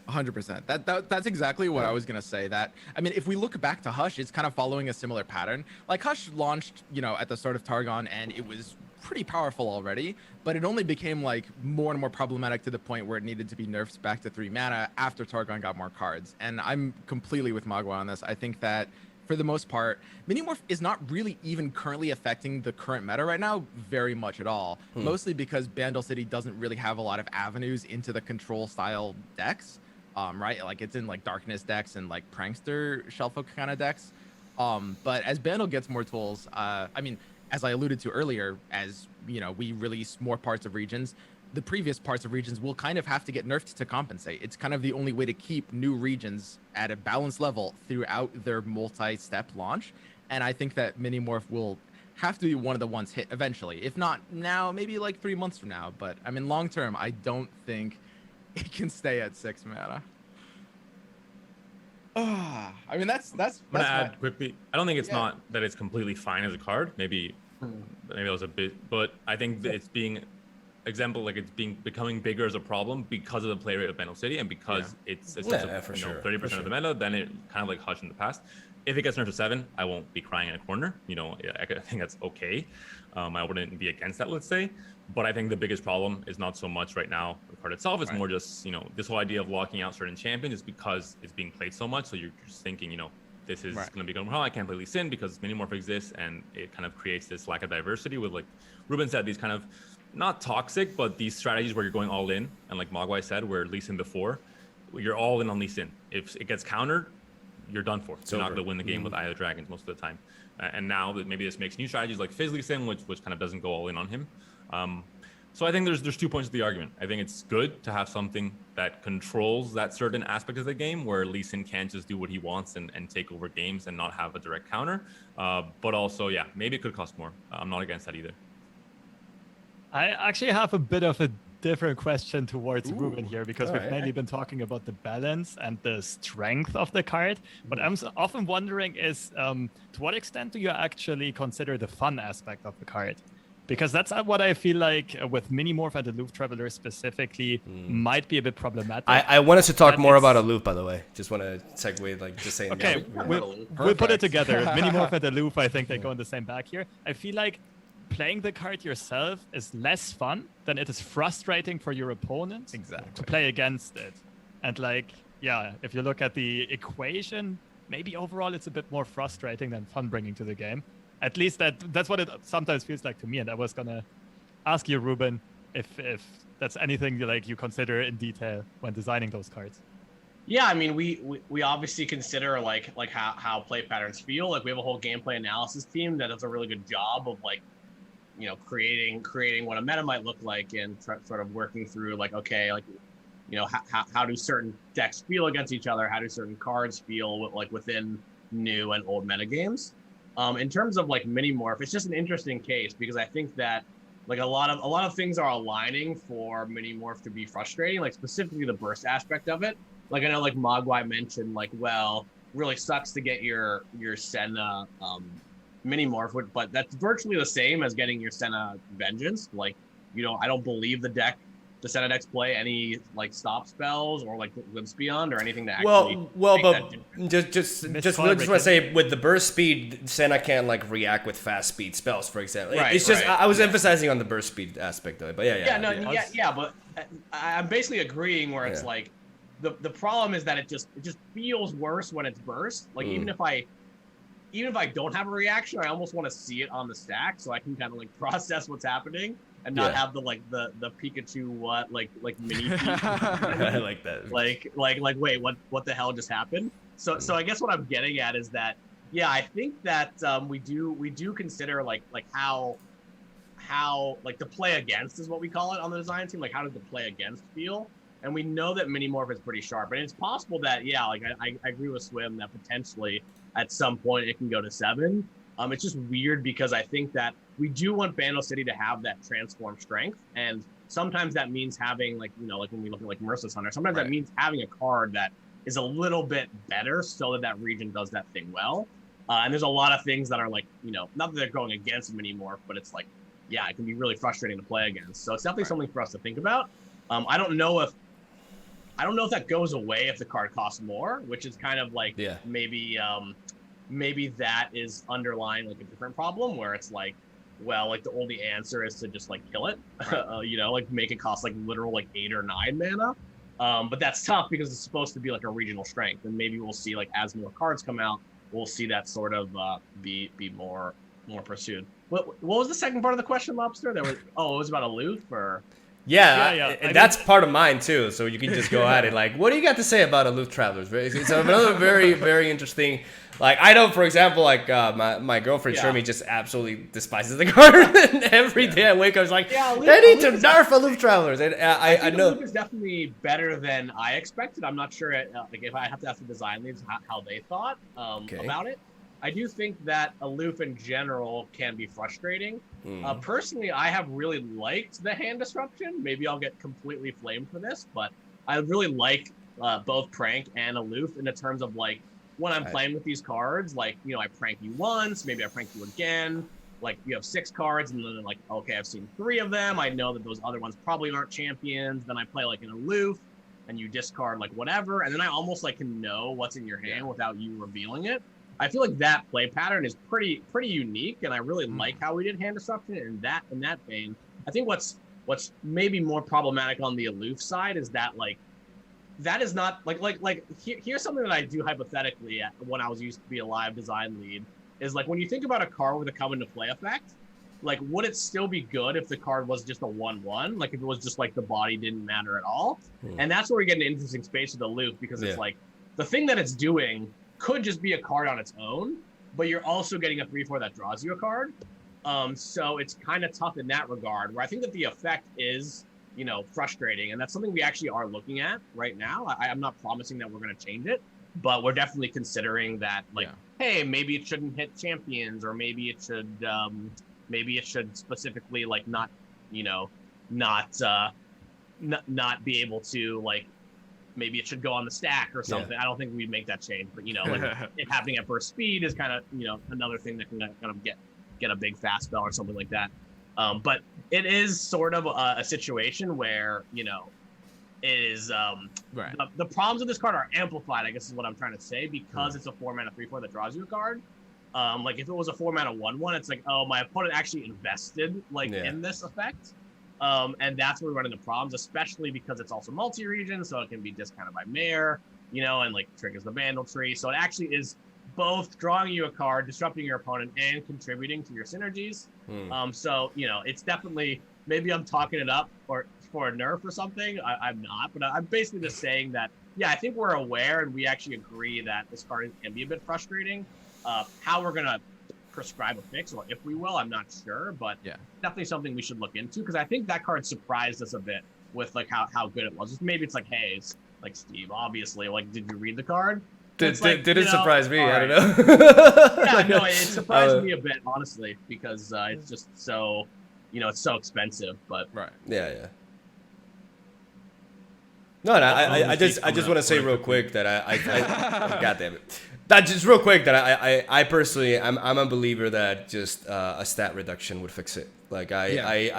100%. That's exactly what I was gonna say. That I mean, if we look back to Hush, it's kind of following a similar pattern. Like Hush launched, you know, at the start of Targon, and it was pretty powerful already, but it only became like more and more problematic to the point where it needed to be nerfed back to 3 mana after Targon got more cards. And I'm completely with Mogwai on this. I think that for the most part, Minimorph is not really even currently affecting the current meta right now very much at all. Mostly because Bandle City doesn't really have a lot of avenues into the control style decks. Right? Like it's in like darkness decks and like prankster shelfhook kind of decks. But as Bandle gets more tools, I mean, as I alluded to earlier, as you know, we release more parts of regions, the previous parts of regions will kind of have to get nerfed to compensate. It's kind of the only way to keep new regions at a balanced level throughout their multi-step launch. And I think that Minimorph will have to be one of the ones hit eventually. If not now, maybe like 3 months from now. But I mean, long term, I don't think it can stay at 6 mana. I mean, that's I'm gonna add quickly. I don't think it's not that it's completely fine as a card. Maybe that was a bit, but I think that it's being becoming bigger as a problem because of the play rate of Bandle City and because it's for 30% of the meta. Then it kind of like Hush in the past. If it gets nerfed to 7, I won't be crying in a corner. You know, I think that's okay. I wouldn't be against that, let's say. But I think the biggest problem is not so much right now the card itself. It's more just, you know, this whole idea of locking out certain champions is because it's being played so much. So you're just thinking, you know, this is going to be going well. I can't play Lee Sin because Minimorph exists, and it kind of creates this lack of diversity with, like Rubin said, these kind of not toxic, but these strategies where you're going all in. And like Mogwai said, where Lee Sin before, you're all in on Lee Sin. If it gets countered, you're done for. You're not going to win the game with either Dragons most of the time. And now that maybe this makes new strategies like Fizz Lee Sin, which kind of doesn't go all in on him. So I think there's 2 points to the argument. I think it's good to have something that controls that certain aspect of the game where Lee Sin can't just do what he wants and take over games and not have a direct counter. But also, yeah, maybe it could cost more. I'm not against that either. I actually have a bit of a different question towards Rubin here, because we've mainly been talking about the balance and the strength of the card. What I'm often wondering is, to what extent do you actually consider the fun aspect of the card? Because that's what I feel like with Minimorph and the Loop Traveler specifically might be a bit problematic. I want us to talk more about a loop, by the way. Just want to segue, like, just saying. Okay, we'll put it together. Minimorph and the Loop, I think they go in the same bag here. I feel like playing the card yourself is less fun than it is frustrating for your opponent to play against it. And like, yeah, if you look at the equation, maybe overall it's a bit more frustrating than fun bringing to the game. At least that's what it sometimes feels like to me. And I was gonna ask you, Rubin, if that's anything you consider in detail when designing those cards. Yeah, I mean, we obviously consider like how play patterns feel. Like we have a whole gameplay analysis team that does a really good job of like, you know, creating what a meta might look like and sort of working through like, okay, like, you know, how do certain decks feel against each other? How do certain cards feel like within new and old meta games? In terms of like Minimorph, it's just an interesting case because I think that like a lot of things are aligning for Minimorph to be frustrating, like specifically the burst aspect of it. Like I know like Mogwai mentioned like, well, really sucks to get your Senna Minimorph, but that's virtually the same as getting your Senna Vengeance. Like, you know, I don't believe the deck does Senadex play any like stop spells or like Glimpse Beyond or anything that actually? But just want to say with the burst speed, Senna can't like react with fast speed spells, for example. Right, it's just right. I was emphasizing on the burst speed aspect of it, but but I'm basically agreeing where it's like the problem is that it just feels worse when it's burst. Like even if I don't have a reaction, I almost want to see it on the stack so I can kind of like process what's happening and not have the Pikachu mini I like that. like wait, what the hell just happened? So I guess what I'm getting at is that I think that we do consider like how like the play against is what we call it on the design team. Like how does the play against feel? And we know that mini morph is pretty sharp, and it's possible that I agree with Swim that potentially at some point it can go to 7. It's just weird because I think that we do want Bandle City to have that transform strength, and sometimes that means having like when we look at like Merciless Hunter, sometimes that means having a card that is a little bit better so that region does that thing well. And there's a lot of things that are like not that they're going against mini morph, but it's like it can be really frustrating to play against. So it's definitely something for us to think about. I don't know if that goes away if the card costs more, which is kind of like maybe that is underlying like a different problem where it's like, well, like the only answer is to just like kill it, like make it cost like literal like 8 or 9 mana. But that's tough because it's supposed to be like a regional strength, and maybe we'll see like as more cards come out, we'll see that sort of be more pursued. What was the second part of the question, Lobster? It was about aloof or. And that's part of mine too. So you can just go at it. Like, what do you got to say about aloof travelers? It's another very, very interesting. Like, I know, for example, like my girlfriend Shermie just absolutely despises the card. And every day I wake up, I was like, they need to nerf aloof travelers. And I know aloof is definitely better than I expected. I'm not sure like if I have to ask the design leads how they thought about it. I do think that aloof in general can be frustrating. Personally, I have really liked the hand disruption. Maybe I'll get completely flamed for this, but I really like both prank and aloof in the terms of like when I'm playing with these cards, like, I prank you once, maybe I prank you again. Like you have 6 cards and then like, okay, I've seen 3 of them. I know that those other ones probably aren't champions. Then I play like an aloof and you discard like whatever. And then I almost like can know what's in your hand without you revealing it. I feel like that play pattern is pretty unique, and I really like how we did hand disruption in that vein. I think what's maybe more problematic on the aloof side is that like that is not here's something that I do hypothetically when I was used to be a live design lead is like when you think about a card with a come into play effect, like would it still be good if the card was just a 1/1? Like if it was just like the body didn't matter at all? And that's where we get an interesting space with aloof because it's like the thing that it's doing could just be a card on its own, but you're also getting a 3/4 that draws you a card. So it's kind of tough in that regard, where I think that the effect is, frustrating. And that's something we actually are looking at right now. I'm not promising that we're going to change it, but we're definitely considering that, like, hey, maybe it shouldn't hit champions, or maybe it should specifically, like, not be able to, like, maybe it should go on the stack or something. I don't think we'd make that change, but like it happening at burst speed is kind of another thing that can kind of get a big fast spell or something like that. But it is sort of a situation where it is the problems with this card are amplified, I guess is what I'm trying to say, because it's a 4-mana 3/4 that draws you a card. Like if it was a 4-mana 1/1, it's like, oh, my opponent actually invested in this effect. And that's where we run into problems, especially because it's also multi-region, so it can be discounted by Mare, and like triggers the Bandle tree. So it actually is both drawing you a card, disrupting your opponent, and contributing to your synergies. So, it's definitely, maybe I'm talking it up for a nerf or something. I'm not, but I'm basically just saying that, I think we're aware and we actually agree that this card can be a bit frustrating. How we're going to prescribe a fix, or if we will, I'm not sure, but definitely something we should look into, because I think that card surprised us a bit with like how good it was. Just maybe it's like, hey, it's like, Steve, obviously, like, did you read the card? Did it surprise me? I don't know. No, it surprised me a bit, honestly, because it's just so, it's so expensive. But yeah. No, I just want to say real quick that I God damn it. That just real quick. That I personally, I'm a believer that just a stat reduction would fix it. Like I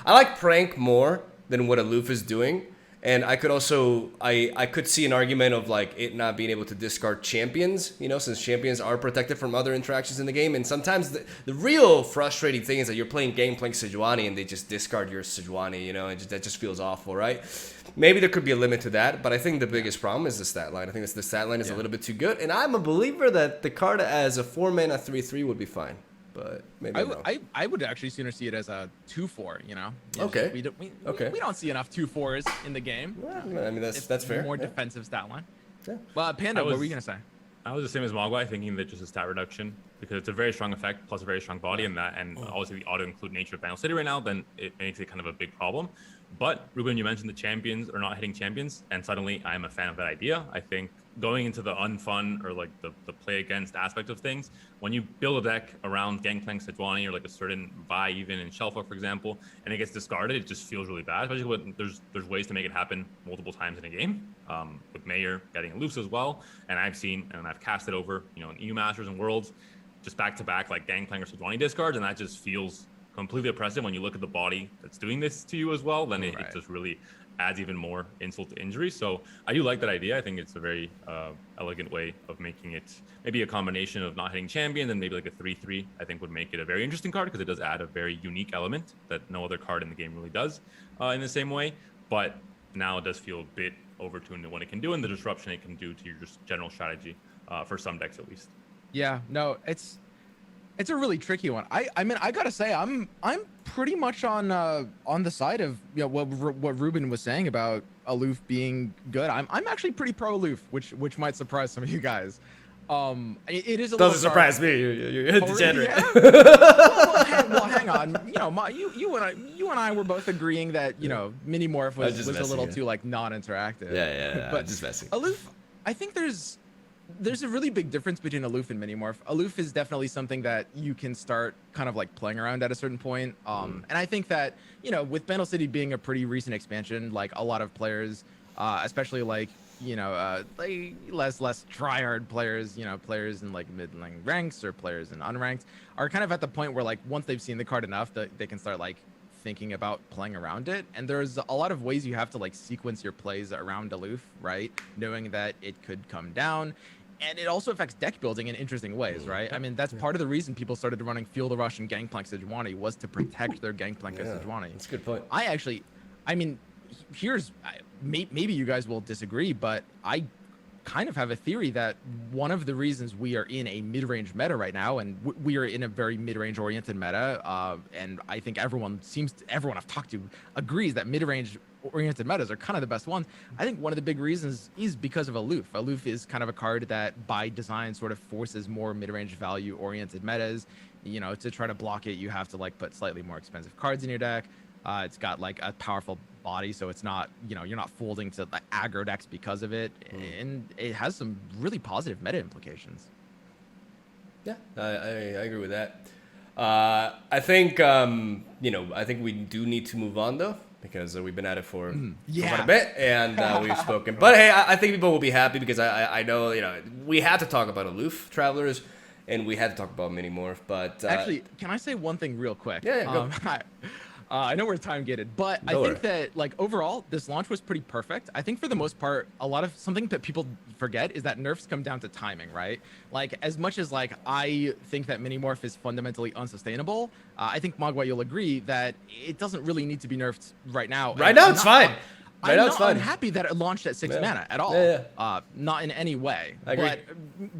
like Prank more than what Aloof is doing. And I could also, I could see an argument of like it not being able to discard champions, you know, since champions are protected from other interactions in the game. And sometimes the real frustrating thing is that you're playing Gangplank Sejuani and they just discard your Sejuani, you know, and that just feels awful, right? Maybe there could be a limit to that, but I think the biggest problem is the stat line. I think the stat line is a little bit too good. And I'm a believer that the card as a 4-mana 3/3 would be fine. But maybe I would actually sooner see it as a 2/4. You know. Okay. We don't see enough 2/4s in the game. Well, I mean that's fair. More defensive stat line. Yeah. Well, Panda, what were you gonna say? I was the same as Mogwai, thinking that just a stat reduction because it's a very strong effect plus a very strong body, and obviously the auto-include nature of Bandle City right now, then it makes it kind of a big problem. But Rubin, you mentioned the champions are not hitting champions, and suddenly I'm a fan of that idea. I think going into the unfun or like the play against aspect of things, when you build a deck around Gangplank Sejuani or like a certain Vi even in Shelfa, for example, and it gets discarded, it just feels really bad. Especially when there's ways to make it happen multiple times in a game. With Mayor getting loose as well, and I've seen and I've casted over, you know, in EU Masters and Worlds, just back to back like Gangplank or Sejuani discards, and that just feels completely oppressive when you look at the body that's doing this to you as well. Then it just really adds even more insult to injury. So I do like that idea. I think it's a very elegant way of making it maybe a combination of not hitting champions and maybe like a 3/3. I think would make it a very interesting card because it does add a very unique element that no other card in the game really does in the same way. But now it does feel a bit overtuned to what it can do and the disruption it can do to your just general strategy for some decks at least. Yeah, no, it's a really tricky one. I mean, I gotta say, I'm pretty much on the side of, you know, what Ruben was saying about Aloof being good. I'm actually pretty pro Aloof, which might surprise some of you guys. It is a doesn't surprise me. You're degenerate. Yeah? well, hang on. You know, you and I were both agreeing that, you know, Minimorph was a little too like non-interactive. Yeah. But just messing. Aloof, I think there's a really big difference between Aloof and Minimorph. Aloof is definitely something that you can start kind of like playing around at a certain point. And I think that, you know, with Bandle City being a pretty recent expansion, like a lot of players, especially like, you know, like less tryhard players, you know, players in like mid-lane ranks or players in unranked are kind of at the point where like once they've seen the card enough that they can start like thinking about playing around it. And there's a lot of ways you have to like sequence your plays around Aloof, right? Knowing that it could come down. And it also affects deck building in interesting ways, right? I mean, that's part of the reason people started running Field of Rush and Gangplank Sejuani was to protect their Gangplank Sejuani. That's a good point. I mean, maybe you guys will disagree, but I kind of have a theory that one of the reasons we are in a mid-range meta right now, and we are in a very mid-range oriented meta, and I think everyone I've talked to agrees that mid-range oriented metas are kind of the best ones. I think one of the big reasons is because of Aloof. Aloof is kind of a card that by design sort of forces more mid-range value oriented metas. You know, to try to block it, you have to like put slightly more expensive cards in your deck. It's got like a powerful body, so it's not, you know, you're not folding to like aggro decks because of it, and it has some really positive meta implications. Yeah, I agree with that. I think you know, I think we do need to move on though, because we've been at it for quite a bit, and we've spoken. But hey, I think people will be happy because I know, you know, we had to talk about Aloof Travelers, and we had to talk about Minimorph. But actually, can I say one thing real quick? Yeah, go. I know we're time gated, but I think that like overall this launch was pretty perfect. I think for the most part, something that people forget is that nerfs come down to timing, right? Like as much as like I think that Minimorph is fundamentally unsustainable, I think Mogwai, you'll agree that it doesn't really need to be nerfed right now. Right now it's fine. I'm not unhappy that it launched at 6 mana at all. Not in any way. But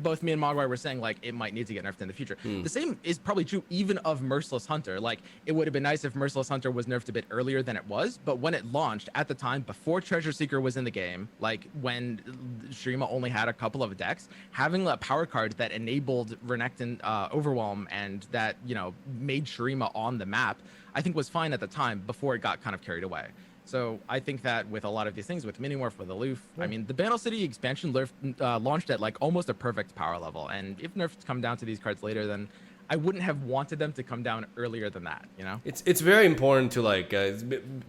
both me and Mogwai were saying like it might need to get nerfed in the future. The same is probably true even of Merciless Hunter. Like it would have been nice if Merciless Hunter was nerfed a bit earlier than it was, but when it launched at the time before Treasure Seeker was in the game, like when Shurima only had a couple of decks, having a power card that enabled Renekton Overwhelm and that, you know, made Shurima on the map, I think was fine at the time before it got kind of carried away. So I think that with a lot of these things, with Minimorph, with Aloof, I mean, the Bandle City expansion launched at like almost a perfect power level. And if nerfs come down to these cards later, then I wouldn't have wanted them to come down earlier than that, you know? It's very important to like,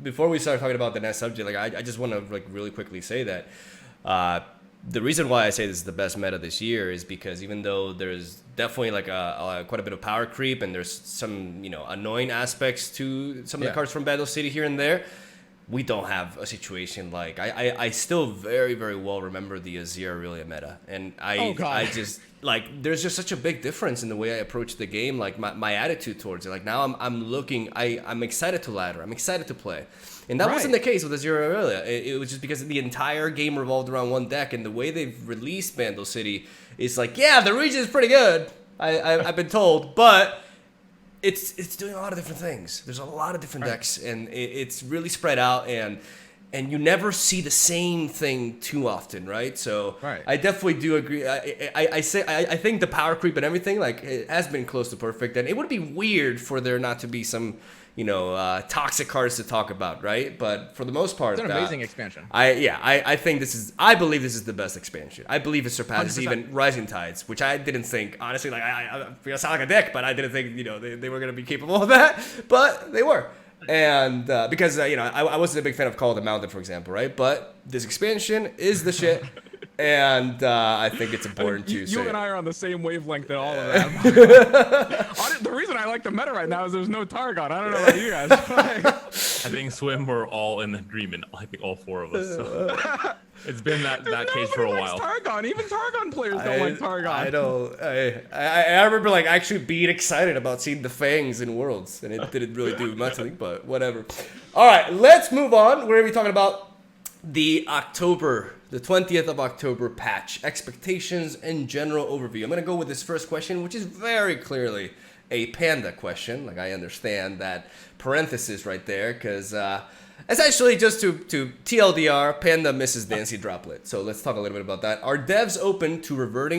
before we start talking about the next subject, like I just want to like really quickly say that the reason why I say this is the best meta this year is because even though there's definitely like quite a bit of power creep and there's some, you know, annoying aspects to some of the cards from Bandle City here and there, we don't have a situation like I still very, very well remember the Azir Aurelia meta. And I just like there's just such a big difference in the way I approach the game, like my attitude towards it. Like now I'm excited to ladder, I'm excited to play. And that wasn't the case with Azir Aurelia. It was just because the entire game revolved around one deck, and the way they've released Bandle City is like, yeah, the region is pretty good, I've been told, but it's doing a lot of different things. There's a lot of different decks, and it's really spread out, and you never see the same thing too often, right? So I definitely do agree. I think the power creep and everything, like, it has been close to perfect, and it would be weird for there not to be some, you know, toxic cards to talk about, right? But for the most part, it's an amazing expansion. I think I believe this is the best expansion. I believe it surpasses 100%. even Rising Tides, which I didn't think, honestly, like, I'm gonna sound like a dick, but I didn't think, you know, they were gonna be capable of that, but they were. And because, you know, I wasn't a big fan of Call of the Mountain, for example, right? But this expansion is the shit. And I think it's important to say. You and I are on the same wavelength in all of them. The reason I like the meta right now is there's no Targon. I don't know about you guys. I think Swim, we're all in agreement. I think all four of us. So. It's been that case for a while. Targon. Even Targon players don't like Targon. I don't. I remember like actually being excited about seeing the Fangs in Worlds, and it didn't really do much, I think, but whatever. All right, let's move on. We're gonna be talking about the 20th of October patch, expectations and general overview. I'm gonna go with this first question, which is very clearly a Panda question. Like, I understand that parenthesis right there, because essentially just to TLDR, Panda misses Dancy Droplet. So let's talk a little bit about that. Are devs open to revert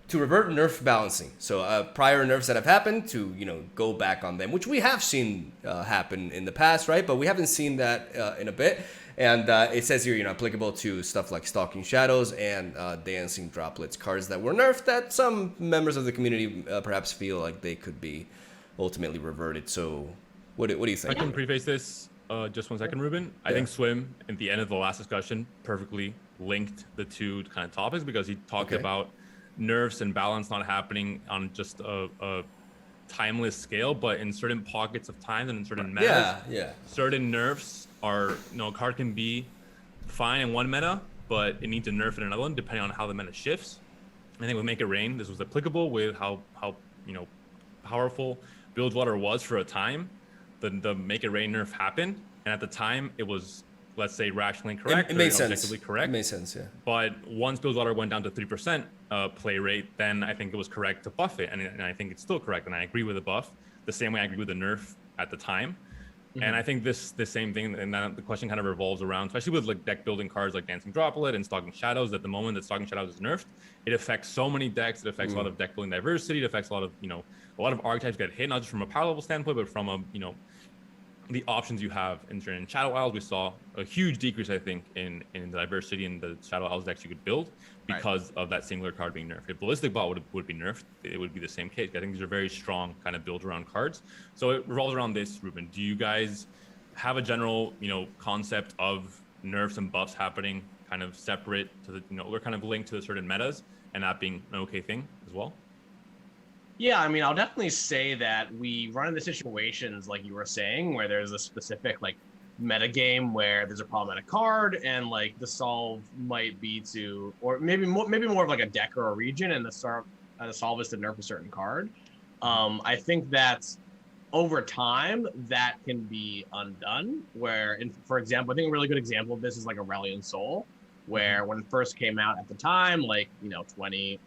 nerf balancing? So prior nerfs that have happened to, you know, go back on them, which we have seen happen in the past, right? But we haven't seen that in a bit. And it says here, you know, applicable to stuff like Stalking Shadows and Dancing Droplets, cards that were nerfed that some members of the community perhaps feel like they could be ultimately reverted. So what do you think? I can preface this just 1 second, Ruben. I think Swim, at the end of the last discussion, perfectly linked the two kind of topics, because he talked about nerfs and balance not happening on just a timeless scale, but in certain pockets of time and in certain metas. Certain nerfs are, you know, a card can be fine in one meta, but it needs a nerf in another one, depending on how the meta shifts. I think with Make It Rain, this was applicable with how you know, powerful Bilgewater was for a time. The Make It Rain nerf happened, and at the time it was, let's say, rationally correct. It made sense. Objectively correct. It made sense, yeah. But once Bilgewater went down to 3% play rate, then I think it was correct to buff it, and I think it's still correct, and I agree with the buff the same way I agree with the nerf at the time. And I think the same thing, and then the question kind of revolves around, especially with like deck building cards like Dancing Droplet and Stalking Shadows. At the moment that Stalking Shadows is nerfed, it affects so many decks. It affects a lot of deck building diversity. It affects a lot of, you know, a lot of archetypes get hit, not just from a power level standpoint, but from a, you know, the options you have in Shadow Isles. We saw a huge decrease, I think, in the diversity in the Shadow Isles decks you could build because of that singular card being nerfed. If Ballistic Bot would be nerfed, it would be the same case. I think these are very strong kind of build around cards. So it revolves around this, Ruben. Do you guys have a general, you know, concept of nerfs and buffs happening kind of separate to the, you know, we're kind of linked to the certain metas, and that being an okay thing as well? Yeah, I mean, I'll definitely say that we run into situations like you were saying, where there's a specific like meta game where there's a problematic card, and like the solve might be to, or maybe more of like a deck or a region, and the solve is to nerf a certain card. I think that over time that can be undone. Where, for example, I think a really good example of this is like Aurelion Soul, where when it first came out at the time, like, you know, 20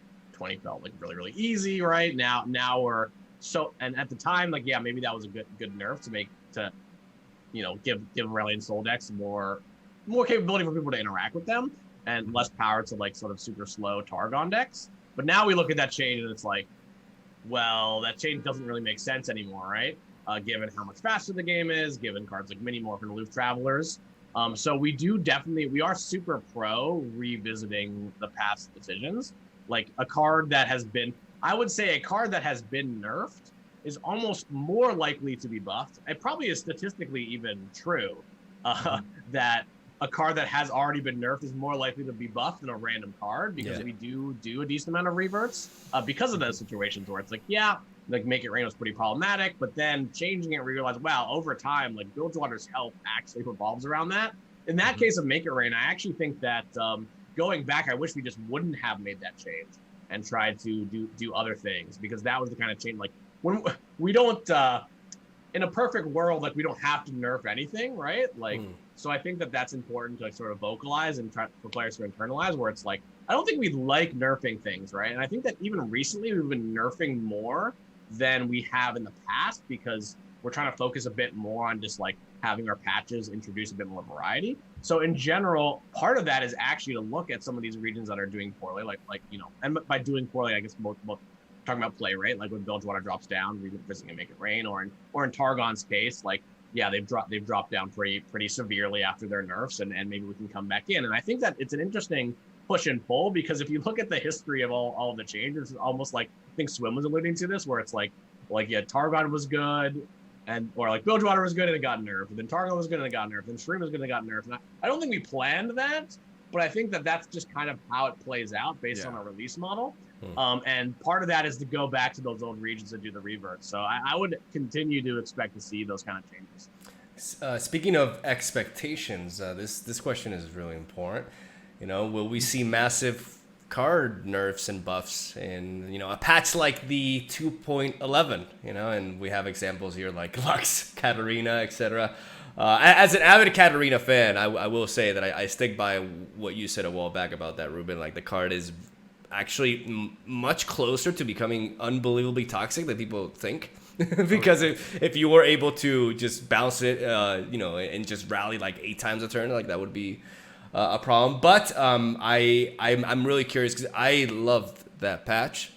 felt like really, really easy, right? Now we're so, and at the time, like, yeah, maybe that was a good nerf to you know, give Aurelion Soul decks more capability for people to interact with them, and less power to like sort of super slow Targon decks. But now we look at that change and it's like, well, that change doesn't really make sense anymore, right? Given how much faster the game is, given cards like Mini-Morph and Aloof Travelers. So we are super pro revisiting the past decisions. Like a card that has been, I would say a card that has been nerfed is almost more likely to be buffed. It probably is statistically even true that a card that has already been nerfed is more likely to be buffed than a random card, because we do a decent amount of reverts because of those situations where it's like, yeah, like Make It Rain was pretty problematic, but then changing it, we realized, wow, over time, like Bilgewater's health actually revolves around that. In that case of Make It Rain, I actually think that going back, I wish we just wouldn't have made that change and tried to do other things, because that was the kind of change, like when we don't in a perfect world, like we don't have to nerf anything, right? Like so I think that that's important to like sort of vocalize and try for players to internalize, where it's like, I don't think we like nerfing things, right? And I think that even recently we've been nerfing more than we have in the past, because we're trying to focus a bit more on just like having our patches introduce a bit more variety. So in general, part of that is actually to look at some of these regions that are doing poorly, like you know, and by doing poorly, I guess both talking about play rate, like when Bilgewater drops down, revisiting and Make It Rain, or in Targon's case, like yeah, they've dropped down pretty severely after their nerfs, and maybe we can come back in. And I think that it's an interesting push and pull, because if you look at the history of all of the changes, it's almost like, I think Swim was alluding to this, where it's like yeah, Targon was good, and or like Bilgewater was good and it got nerfed, and then Targon was good and it got nerfed, and Shreem was good and it got nerfed. And I don't think we planned that, but I think that that's just kind of how it plays out based on our release model. And part of that is to go back to those old regions and do the reverts. So I would continue to expect to see those kind of changes. Speaking of expectations, this question is really important. You know, will we see massive card nerfs and buffs in, you know, a patch like the 2.11? You know, and we have examples here like Lux, Katarina, etc. As an avid Katarina fan, I will say that I stick by what you said a while back about that, Rubin. Like, the card is actually much closer to becoming unbelievably toxic than people think. Because if you were able to just bounce it, you know, and just rally like 8 times a turn, like that would be a problem. But I'm really curious, because I loved that patch.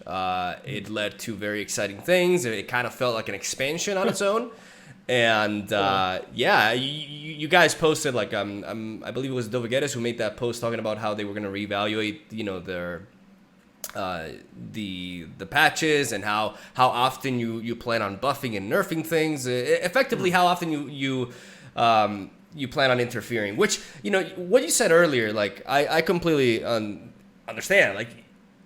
It led to very exciting things. It kind of felt like an expansion on its own. And yeah, you guys posted like I believe it was Dovagetis who made that post talking about how they were going to reevaluate, you know, their the patches, and how often you plan on buffing and nerfing things, effectively how often you plan on interfering, which, you know, what you said earlier, like I completely understand. Like,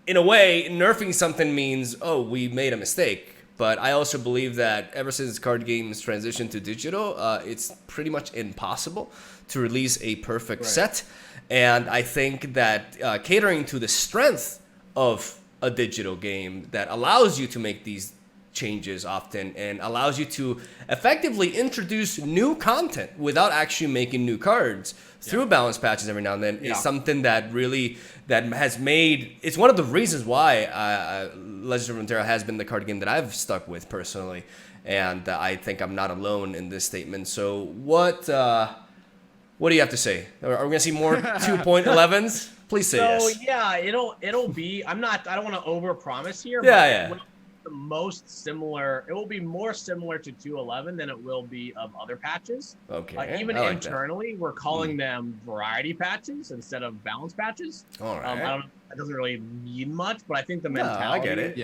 in a way, nerfing something means, oh, we made a mistake. But I also believe that ever since card games transitioned to digital, it's pretty much impossible to release a perfect set. And I think that catering to the strength of a digital game that allows you to make these changes often and allows you to effectively introduce new content without actually making new cards through balance patches every now and then is something that really has made, it's one of the reasons why Legends of Runeterra has been the card game that I've stuck with personally, and I think I'm not alone in this statement. So what do you have to say? Are we gonna see more 2.11s? Please say yes. So yeah, it'll be, I don't want to overpromise here, but the most similar, it will be more similar to 2.11 than it will be of other patches. Okay. Even like internally, we're calling them variety patches instead of balance patches. All right. I don't know, that doesn't really mean much, but I think the mentality I get it.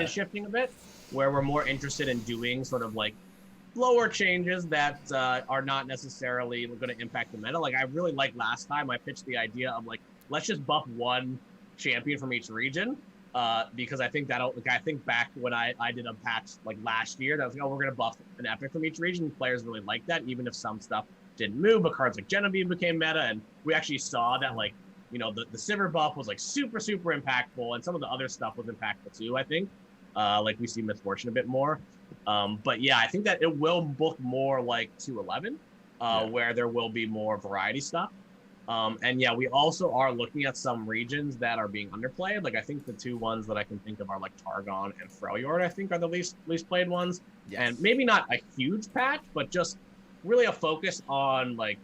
is shifting a bit, where we're more interested in doing sort of like lower changes that are not necessarily going to impact the meta. Like, I really liked last time I pitched the idea of like, let's just buff one champion from each region. Because I think I think back when I did a patch like last year, that was like, oh, we're going to buff an epic from each region. Players really liked that, even if some stuff didn't move, but cards like Genevieve became meta. And we actually saw that, like, you know, the Sivir buff was like super impactful, and some of the other stuff was impactful too, I think. Like, we see Misfortune a bit more. But yeah, I think that it will look more like 2.11, where there will be more variety stuff. And yeah, we also are looking at some regions that are being underplayed. Like, I think the 2 ones that I can think of are like Targon and Freljord, I think, are the least played ones. And maybe not a huge patch, but just really a focus on like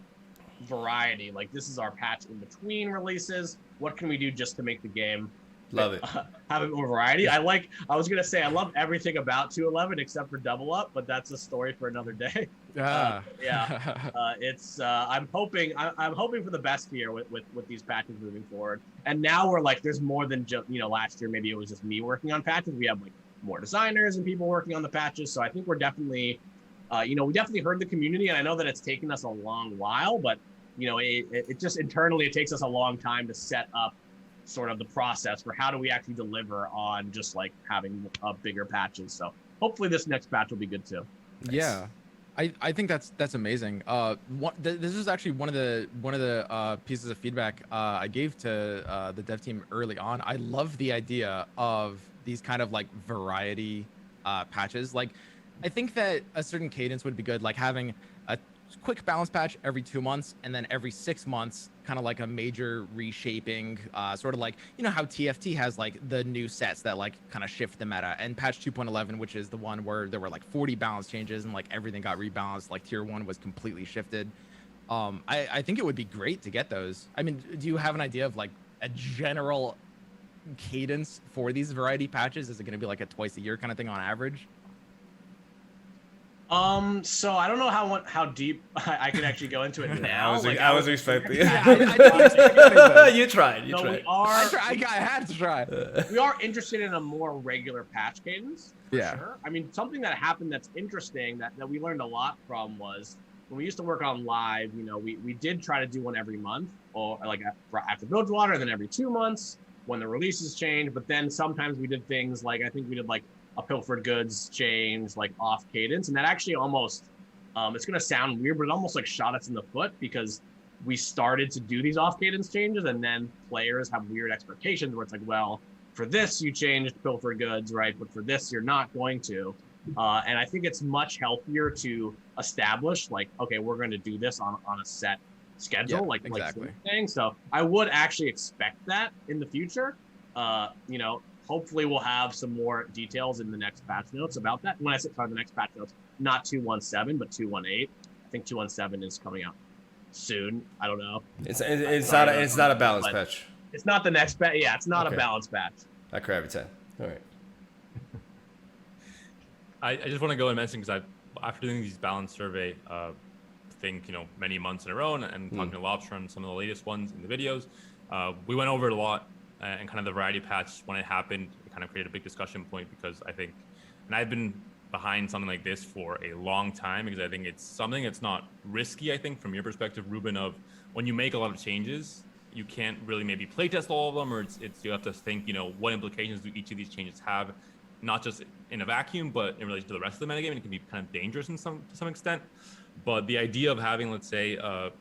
variety. Like, this is our patch in between releases. What can we do just to make the game love it, have a bit more variety? I was gonna say I love everything about 2.11 except for Double Up, but that's a story for another day. It's I'm hoping for the best here with these patches moving forward. And now we're like, there's more than just, you know, last year maybe it was just me working on patches. We have like more designers and people working on the patches. So I think we're definitely, you know, we definitely heard the community, and I know that it's taken us a long while, but it just internally, it takes us a long time to set up sort of the process for how do we actually deliver on just like having bigger patches. So hopefully this next patch will be good too. Nice. Yeah, I think that's amazing. This is actually one of the pieces of feedback I gave to the dev team early on. I love the idea of these kind of like variety patches. Like, I think that a certain cadence would be good, like having a quick balance patch every 2 months, and then every 6 months, kind of like a major reshaping, sort of like, you know how TFT has like the new sets that like kind of shift the meta, and patch 2.11, which is the one where there were like 40 balance changes and like everything got rebalanced, like tier 1 was completely shifted. I think it would be great to get those. I mean, do you have an idea of like a general cadence for these variety patches? Is it going to be like a twice a year kind of thing on average? So I don't know how deep I can actually go into it now. I was expecting. You tried. You tried. I had to try. We are interested in a more regular patch cadence. For sure. I mean, something that happened that's interesting that we learned a lot from was when we used to work on live. We did try to do one every month, or like after Bilgewater, and then every 2 months when the releases changed. But then sometimes we did things like, I think we did like a pilfered goods change, like off cadence, and that actually almost it's going to sound weird, but it almost like shot us in the foot, because we started to do these off cadence changes, and then players have weird expectations where it's like, well, for this you changed pilfered goods, right, but for this you're not going to, and I think it's much healthier to establish like, okay, we're going to do this on a set schedule, exactly. Thing. So I would actually expect that in the future. Hopefully we'll have some more details in the next patch notes about that. When I say the next patch notes, not 2.17, but 2.18. I think 2.17 is coming out soon. I don't know. It's not a balance patch. It's not the next patch. Yeah, it's not a balance patch. I cry every time. All right. I just want to go and mention, because after doing these balance survey, many months in a row, and talking to Lobster on some of the latest ones in the videos, we went over it a lot. And kind of the variety patch, when it happened, it kind of created a big discussion point, because I think, and I've been behind something like this for a long time, because I think it's something that's not risky, I think, from your perspective, Ruben, of when you make a lot of changes, you can't really maybe playtest all of them, or you have to think, what implications do each of these changes have, not just in a vacuum, but in relation to the rest of the metagame, and it can be kind of dangerous to some extent. But the idea of having, let's say, a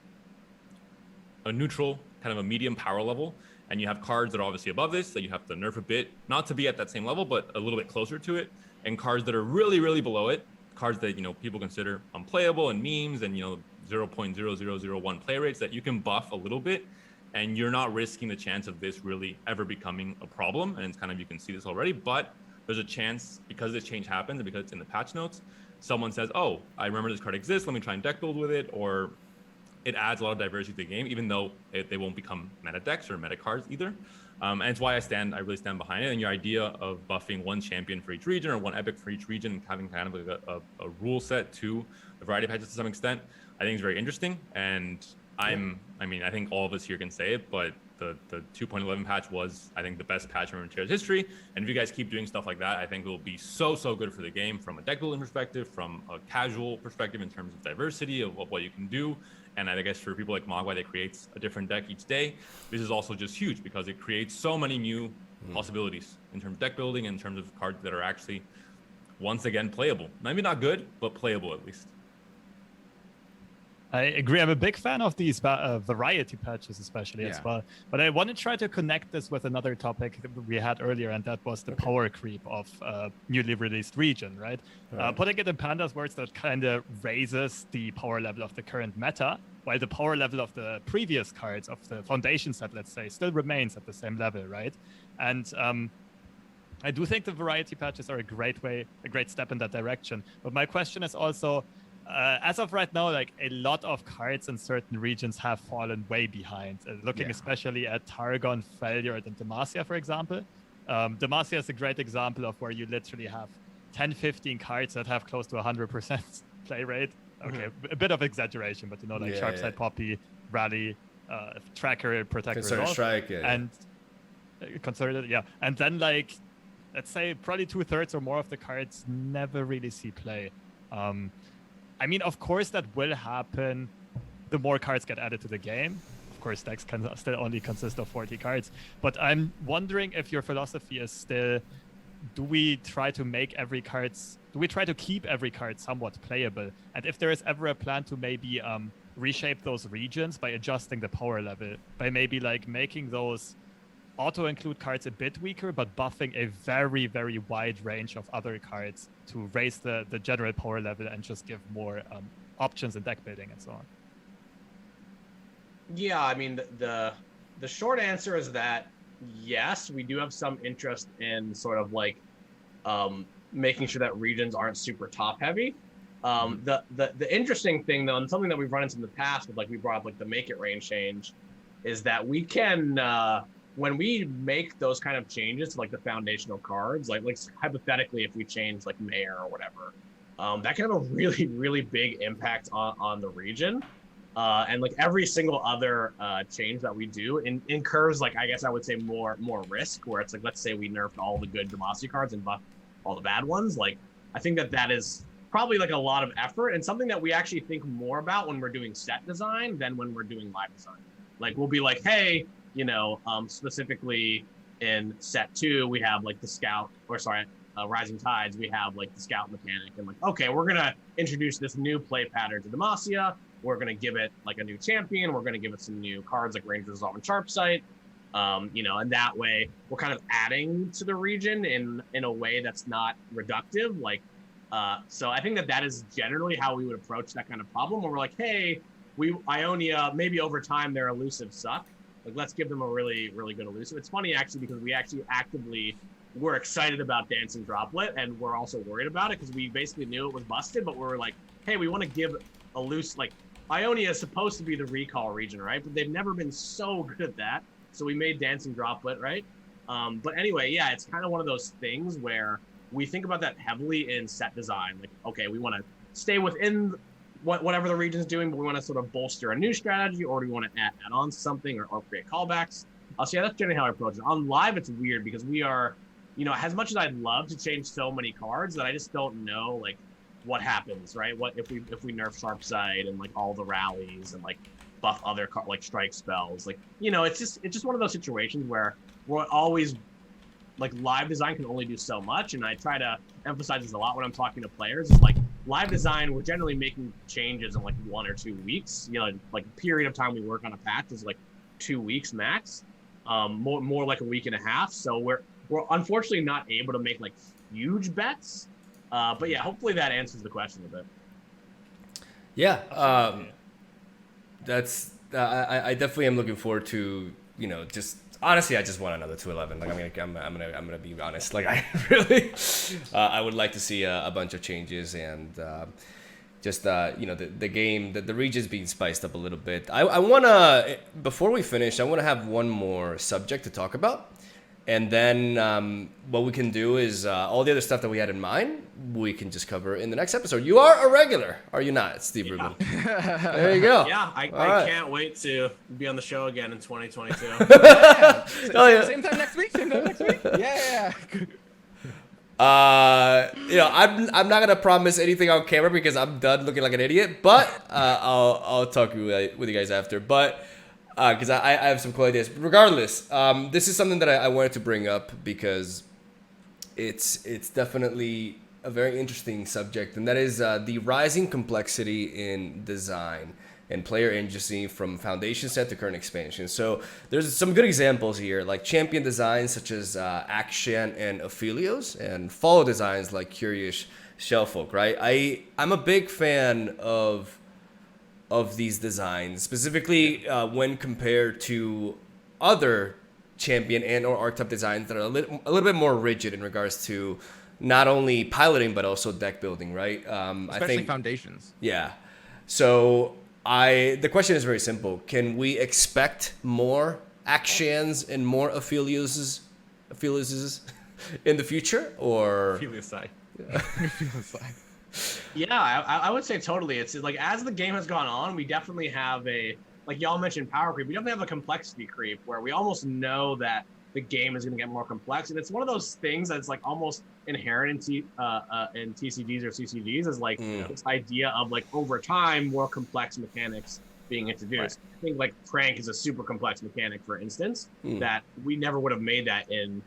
neutral, kind of a medium power level, and you have cards that are obviously above this that you have to nerf a bit, not to be at that same level, but a little bit closer to it, and cards that are really, really below it, cards that people consider unplayable and memes and 0.0001 play rates that you can buff a little bit, and you're not risking the chance of this really ever becoming a problem. And it's kind of, you can see this already, but there's a chance, because this change happens and because it's in the patch notes, someone says, oh, I remember this card exists, let me try and deck build with it, or it adds a lot of diversity to the game, even though they won't become meta decks or meta cards either. And it's why I really stand behind it. And your idea of buffing one champion for each region, or one epic for each region, and having kind of like a rule set to the variety patches to some extent, I think is very interesting. And I think all of us here can say it, but the 2.11 patch was, I think, the best patch in Runeterra's history. And if you guys keep doing stuff like that, I think it will be so good for the game, from a deck building perspective, from a casual perspective in terms of diversity of what you can do. And I guess for people like Mogwai that creates a different deck each day, this is also just huge, because it creates so many new possibilities in terms of deck building, and in terms of cards that are actually, once again, playable. Maybe not good, but playable at least. I agree. I'm a big fan of these variety patches, especially as well. But I want to try to connect this with another topic that we had earlier, and that was the power creep of newly released region, right? Putting it in Panda's words, that kind of raises the power level of the current meta, while the power level of the previous cards of the foundation set, let's say, still remains at the same level, right? And I do think the variety patches are a great step in that direction. But my question is also, as of right now, like, a lot of cards in certain regions have fallen way behind. Looking especially at Targon, Failure, and Demacia, for example. Demacia is a great example of where you literally have 10-15 cards that have close to 100% play rate. Okay, a bit of exaggeration, but like Sharpside Poppy, Rally, Tracker, Protector, Concerted Strike, and Concerted, and then, like, let's say probably 2/3 or more of the cards never really see play. I mean, of course, that will happen the more cards get added to the game. Of course, decks can still only consist of 40 cards. But I'm wondering if your philosophy is still, do we try to keep every card somewhat playable? And if there is ever a plan to maybe reshape those regions by adjusting the power level, by maybe like making those auto-include cards a bit weaker, but buffing a very, very wide range of other cards to raise the general power level and just give more options in deck building and so on. Yeah, I mean, the short answer is that yes, we do have some interest in sort of like making sure that regions aren't super top heavy. The interesting thing though, and something that we've run into in the past with like we brought up like the make it range change, is that we can when we make those kind of changes to like the foundational cards, like hypothetically if we change like mayor or whatever, that can have a really, really big impact on the region. And like every single other change that we do incurs, like, I guess I would say more risk, where it's like, let's say we nerfed all the good Demacia cards and buffed all the bad ones. Like, I think that is probably like a lot of effort and something that we actually think more about when we're doing set design than when we're doing live design. Like, we'll be like, hey, you know, specifically in set 2, we have like the scout, or sorry, Rising Tides, we have like the scout mechanic, and like, okay, we're gonna introduce this new play pattern to Demacia. We're going to give it like a new champion. We're going to give it some new cards like Ranger Resolve and Sharpsight. You know, and that way we're kind of adding to the region in a way that's not reductive. Like, so I think that is generally how we would approach that kind of problem, where we're like, hey, Ionia, maybe over time their elusive suck. Like, let's give them a really, really good elusive. It's funny actually, because we actually we're excited about Dancing Droplet, and we're also worried about it because we basically knew it was busted, but we're like, hey, we want to give like, Ionia is supposed to be the recall region, right? But they've never been so good at that. So we made Dancing Droplet, right? But anyway, yeah, it's kind of one of those things where we think about that heavily in set design. Like, okay, we want to stay within whatever the region's doing, but we want to sort of bolster a new strategy, or do we want to add on something or create callbacks? So yeah, that's generally how I approach it. On live, it's weird because we are, you know, as much as I'd love to change so many cards, that I just don't know, like, what happens, right? What if we nerf Sharpsight and like all the rallies and like buff other like strike spells? Like, you know, it's just one of those situations where we're always like, live design can only do so much, and I try to emphasize this a lot when I'm talking to players. Is like, live design, we're generally making changes in like 1 or 2 weeks. You know, like a period of time we work on a patch is like 2 weeks max, more like a week and a half. So we're unfortunately not able to make like huge bets. But yeah, hopefully that answers the question a bit. Yeah, that's I definitely am looking forward to, you know, just honestly, I just want another 211. Like, I'm gonna be honest. Like, I really I would like to see a bunch of changes, and just you know, the game, the regions being spiced up a little bit. I wanna, before we finish, I wanna have one more subject to talk about. And then what we can do is all the other stuff that we had in mind, we can just cover in the next episode. You are a regular, are you not, Steve Rubin? There you go. Yeah, I can't wait to be on the show again in 2022. Yeah. Oh, yeah. Same time next week. Yeah. You know, I'm not gonna promise anything on camera because I'm done looking like an idiot. But I'll talk with you guys after. But because I have some cool ideas. Regardless, this is something that I wanted to bring up because it's definitely a very interesting subject, and that is the rising complexity in design and player agency from foundation set to current expansion. So there's some good examples here, like champion designs such as Action and Ophelios, and follow designs like Curious Shellfolk, right? I'm a big fan of these designs, specifically when compared to other champion and or archetype designs that are a little bit more rigid in regards to not only piloting but also deck building, right? Especially I think foundations. Yeah. So the question is very simple. Can we expect more Actions and more Ophelioses in the future, or Opheliosai. Yeah, I would say totally. It's like, as the game has gone on, we definitely have like y'all mentioned Powercreep, we definitely have a complexity creep where we almost know that the game is going to get more complex. And it's one of those things that's like almost inherent in TCGs or CCGs, is like this idea of like over time, more complex mechanics being introduced. I think like Prank is a super complex mechanic, for instance, that we never would have made that in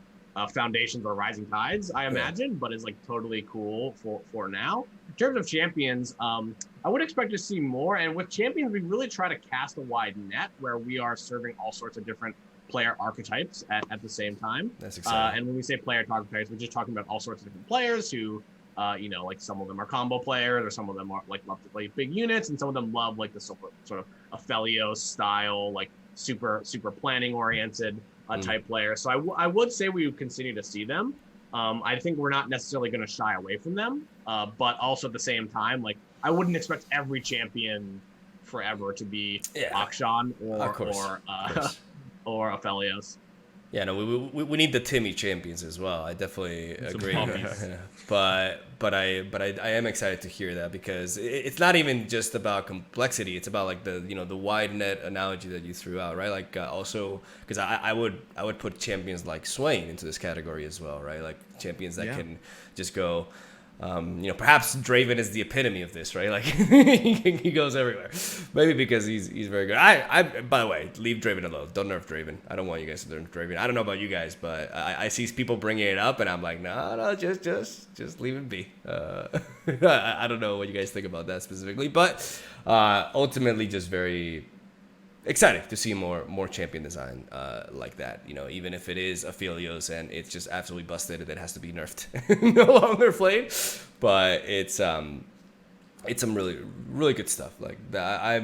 Foundations or Rising Tides, I imagine, but is like totally cool for now. In terms of champions, I would expect to see more. And with champions, we really try to cast a wide net where we are serving all sorts of different player archetypes at the same time. That's exciting. And when we say player archetypes, we're just talking about all sorts of different players who, like some of them are combo players, or some of them are like love to play big units, and some of them love like the sort of Aphelios style, like super planning oriented type player. So I would say we would continue to see them. I think we're not necessarily going to shy away from them, but also at the same time, like I wouldn't expect every champion forever to be Akshan or Aphelios. Yeah, no, we need the Timmy champions as well. I definitely agree. But I am excited to hear that, because it's not even just about complexity. It's about like the wide net analogy that you threw out, right? Like also because I would put champions like Swain into this category as well, right? Like champions that can just go. Perhaps Draven is the epitome of this, right? Like he goes everywhere. Maybe because he's very good. I by the way, leave Draven alone. Don't nerf Draven. I don't want you guys to nerf Draven. I don't know about you guys, but I see people bringing it up, and I'm like, no, just leave it be. I don't know what you guys think about that specifically, but ultimately, just very excited to see more champion design like that. Even if it is Aphelios and it's just absolutely busted and it has to be nerfed, no longer played. But it's some really really good stuff. Like I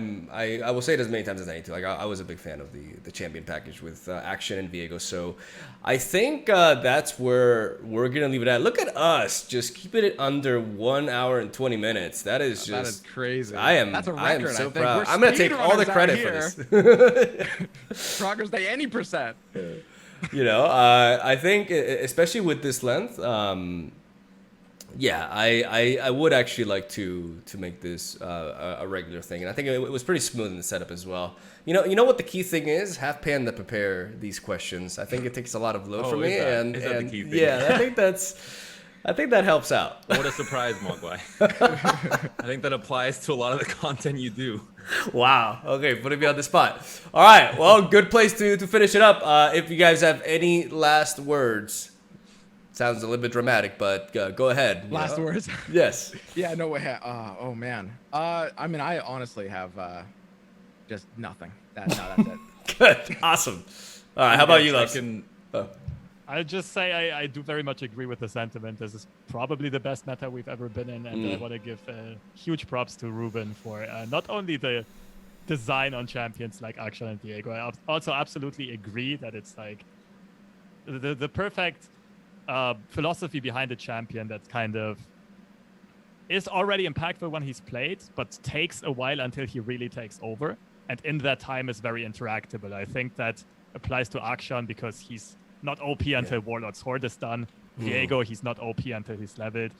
will say it as many times as I need to. Like I was a big fan of the champion package with Action and Viego. So I think that's where we're gonna leave it at. Look at us, just keeping it under 1 hour and 20 minutes. That is just that is crazy. That's a record. I am so think. proud. We're I'm gonna take all the credit for this. Progress day any percent. I think especially with this length. I would actually like to make this a regular thing, and I think it was pretty smooth in the setup as well. You know what the key thing is? Have Panda prepare these questions. I think it takes a lot of load for me, is that the key thing? Yeah, I think that helps out. What a surprise, Mogwai. I think that applies to a lot of the content you do. Wow. Okay, putting me on the spot. All right. Well, good place to finish it up. If you guys have any last words. Sounds a little bit dramatic, but go ahead. Last words? Yes. Yeah, no way. Oh, man. I mean, I honestly have just nothing. That's it. Good. Awesome. All right. How about you, Lux? I'll just say I do very much agree with the sentiment. This is probably the best meta we've ever been in, and I want to give huge props to Rubin for not only the design on champions like Akshan and Viego. I also absolutely agree that it's like the perfect philosophy behind a champion that kind of is already impactful when he's played, but takes a while until he really takes over. And in that time is very interactable. I think that applies to Akshan because he's not OP until Warlord's Horde is done. Viego, he's not OP until he's leveled.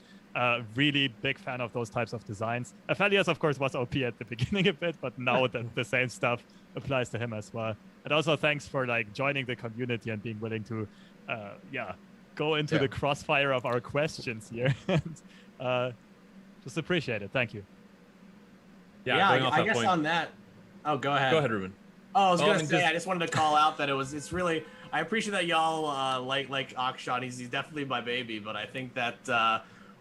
Really big fan of those types of designs. Aphelios, of course, was OP at the beginning a bit, but now the same stuff applies to him as well. And also thanks for like joining the community and being willing to go into the crossfire of our questions here. And, just appreciate it. Thank you. I guess on that. Oh, go ahead. Go ahead, Ruben. Oh, I was gonna say, I just wanted to call out that it's really. I appreciate that y'all like Akshan. He's definitely my baby, but I think that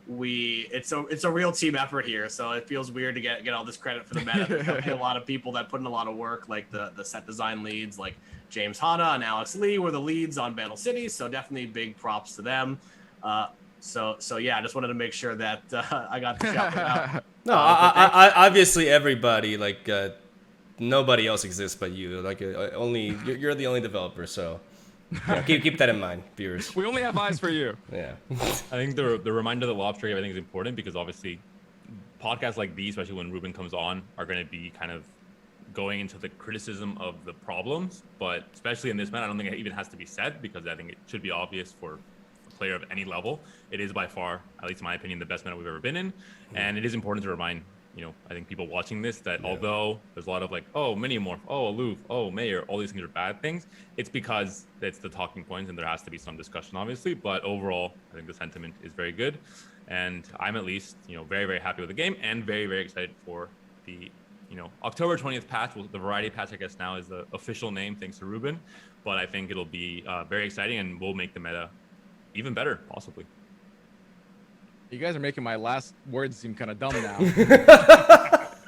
it's a real team effort here. So it feels weird to get all this credit for the meta. There's definitely a lot of people that put in a lot of work, like the set design leads, like James Hanna and Alex Lee were the leads on Bandle City. So definitely big props to them. So I just wanted to make sure that I got to shout them out. No, I obviously everybody like nobody else exists but you. Like only you're the only developer, so keep that in mind, viewers. We only have eyes for you. Yeah. I think the reminder that Lobster gave, I think, is important because obviously podcasts like these, especially when Ruben comes on, are going to be kind of going into the criticism of the problems. But especially in this meta, I don't think it even has to be said because I think it should be obvious for a player of any level. It is by far, at least in my opinion, the best meta we've ever been in. And it is important to remind, I think people watching this that although there's a lot of like, oh, Minimorph, oh, Aloof, oh, Mayor, all these things are bad things, it's because it's the talking points and there has to be some discussion, obviously. But overall, I think the sentiment is very good. And I'm at least, very, very happy with the game and very, very excited for the October 20th patch, the variety patch, I guess now is the official name thanks to Rubin. But I think it'll be very exciting and will make the meta even better, possibly. You guys are making my last words seem kind of dumb now.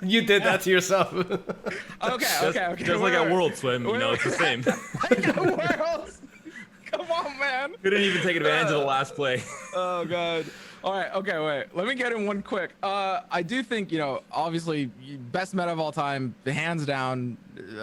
You did that to yourself. Okay. Just like at World Swim, it's the same. Worlds. Come on, man. Couldn't even take advantage of the last play. Oh god. All right. Okay. Wait. Let me get in one quick. I do think obviously best meta of all time, hands down.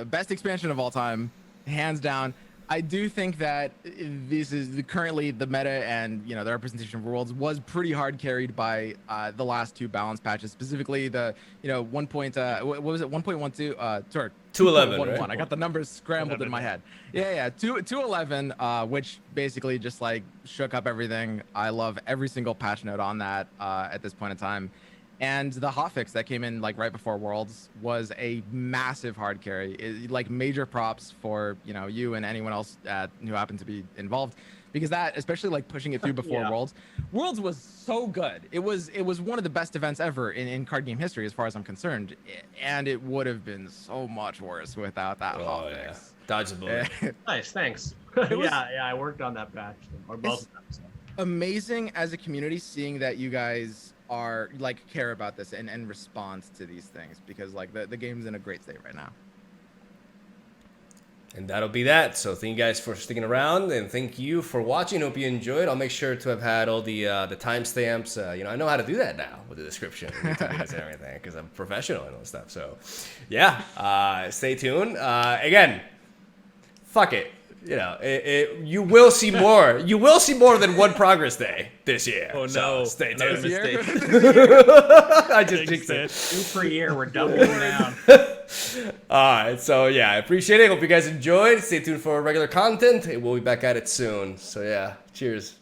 Best expansion of all time, hands down. I do think that this is currently the meta, and the representation of worlds was pretty hard carried by the last two balance patches, specifically the 1. What was it, 1.12? Sorry, 2.11. Right? I got the numbers scrambled in my head. Yeah, 2.11, which basically just like shook up everything. I love every single patch note on that at this point in time. And the hotfix that came in like right before Worlds was a massive hard carry. Like major props for you and anyone else who happened to be involved, because that, especially like pushing it through before Worlds. Worlds was so good. It was one of the best events ever in card game history, as far as I'm concerned. And it would have been so much worse without that hotfix. Yeah. Dodge the bullet. Nice, thanks. I worked on that patch, or both of them. So. Amazing as a community seeing that you guys are like care about this and respond to these things, because like the game's in a great state right now. And that'll be that. So thank you guys for sticking around, and thank you for watching. Hope you enjoyed. I'll make sure to have had all the timestamps. I know how to do that now with the description and everything, because I'm professional and all that stuff. So yeah, stay tuned. Again, fuck it. You will see more. You will see more than one progress day this year. Oh no! So stay tuned. I just jinxed it. 2 per year. We're doubling down. All right. So yeah, I appreciate it. Hope you guys enjoyed. Stay tuned for regular content. We'll be back at it soon. So yeah, cheers.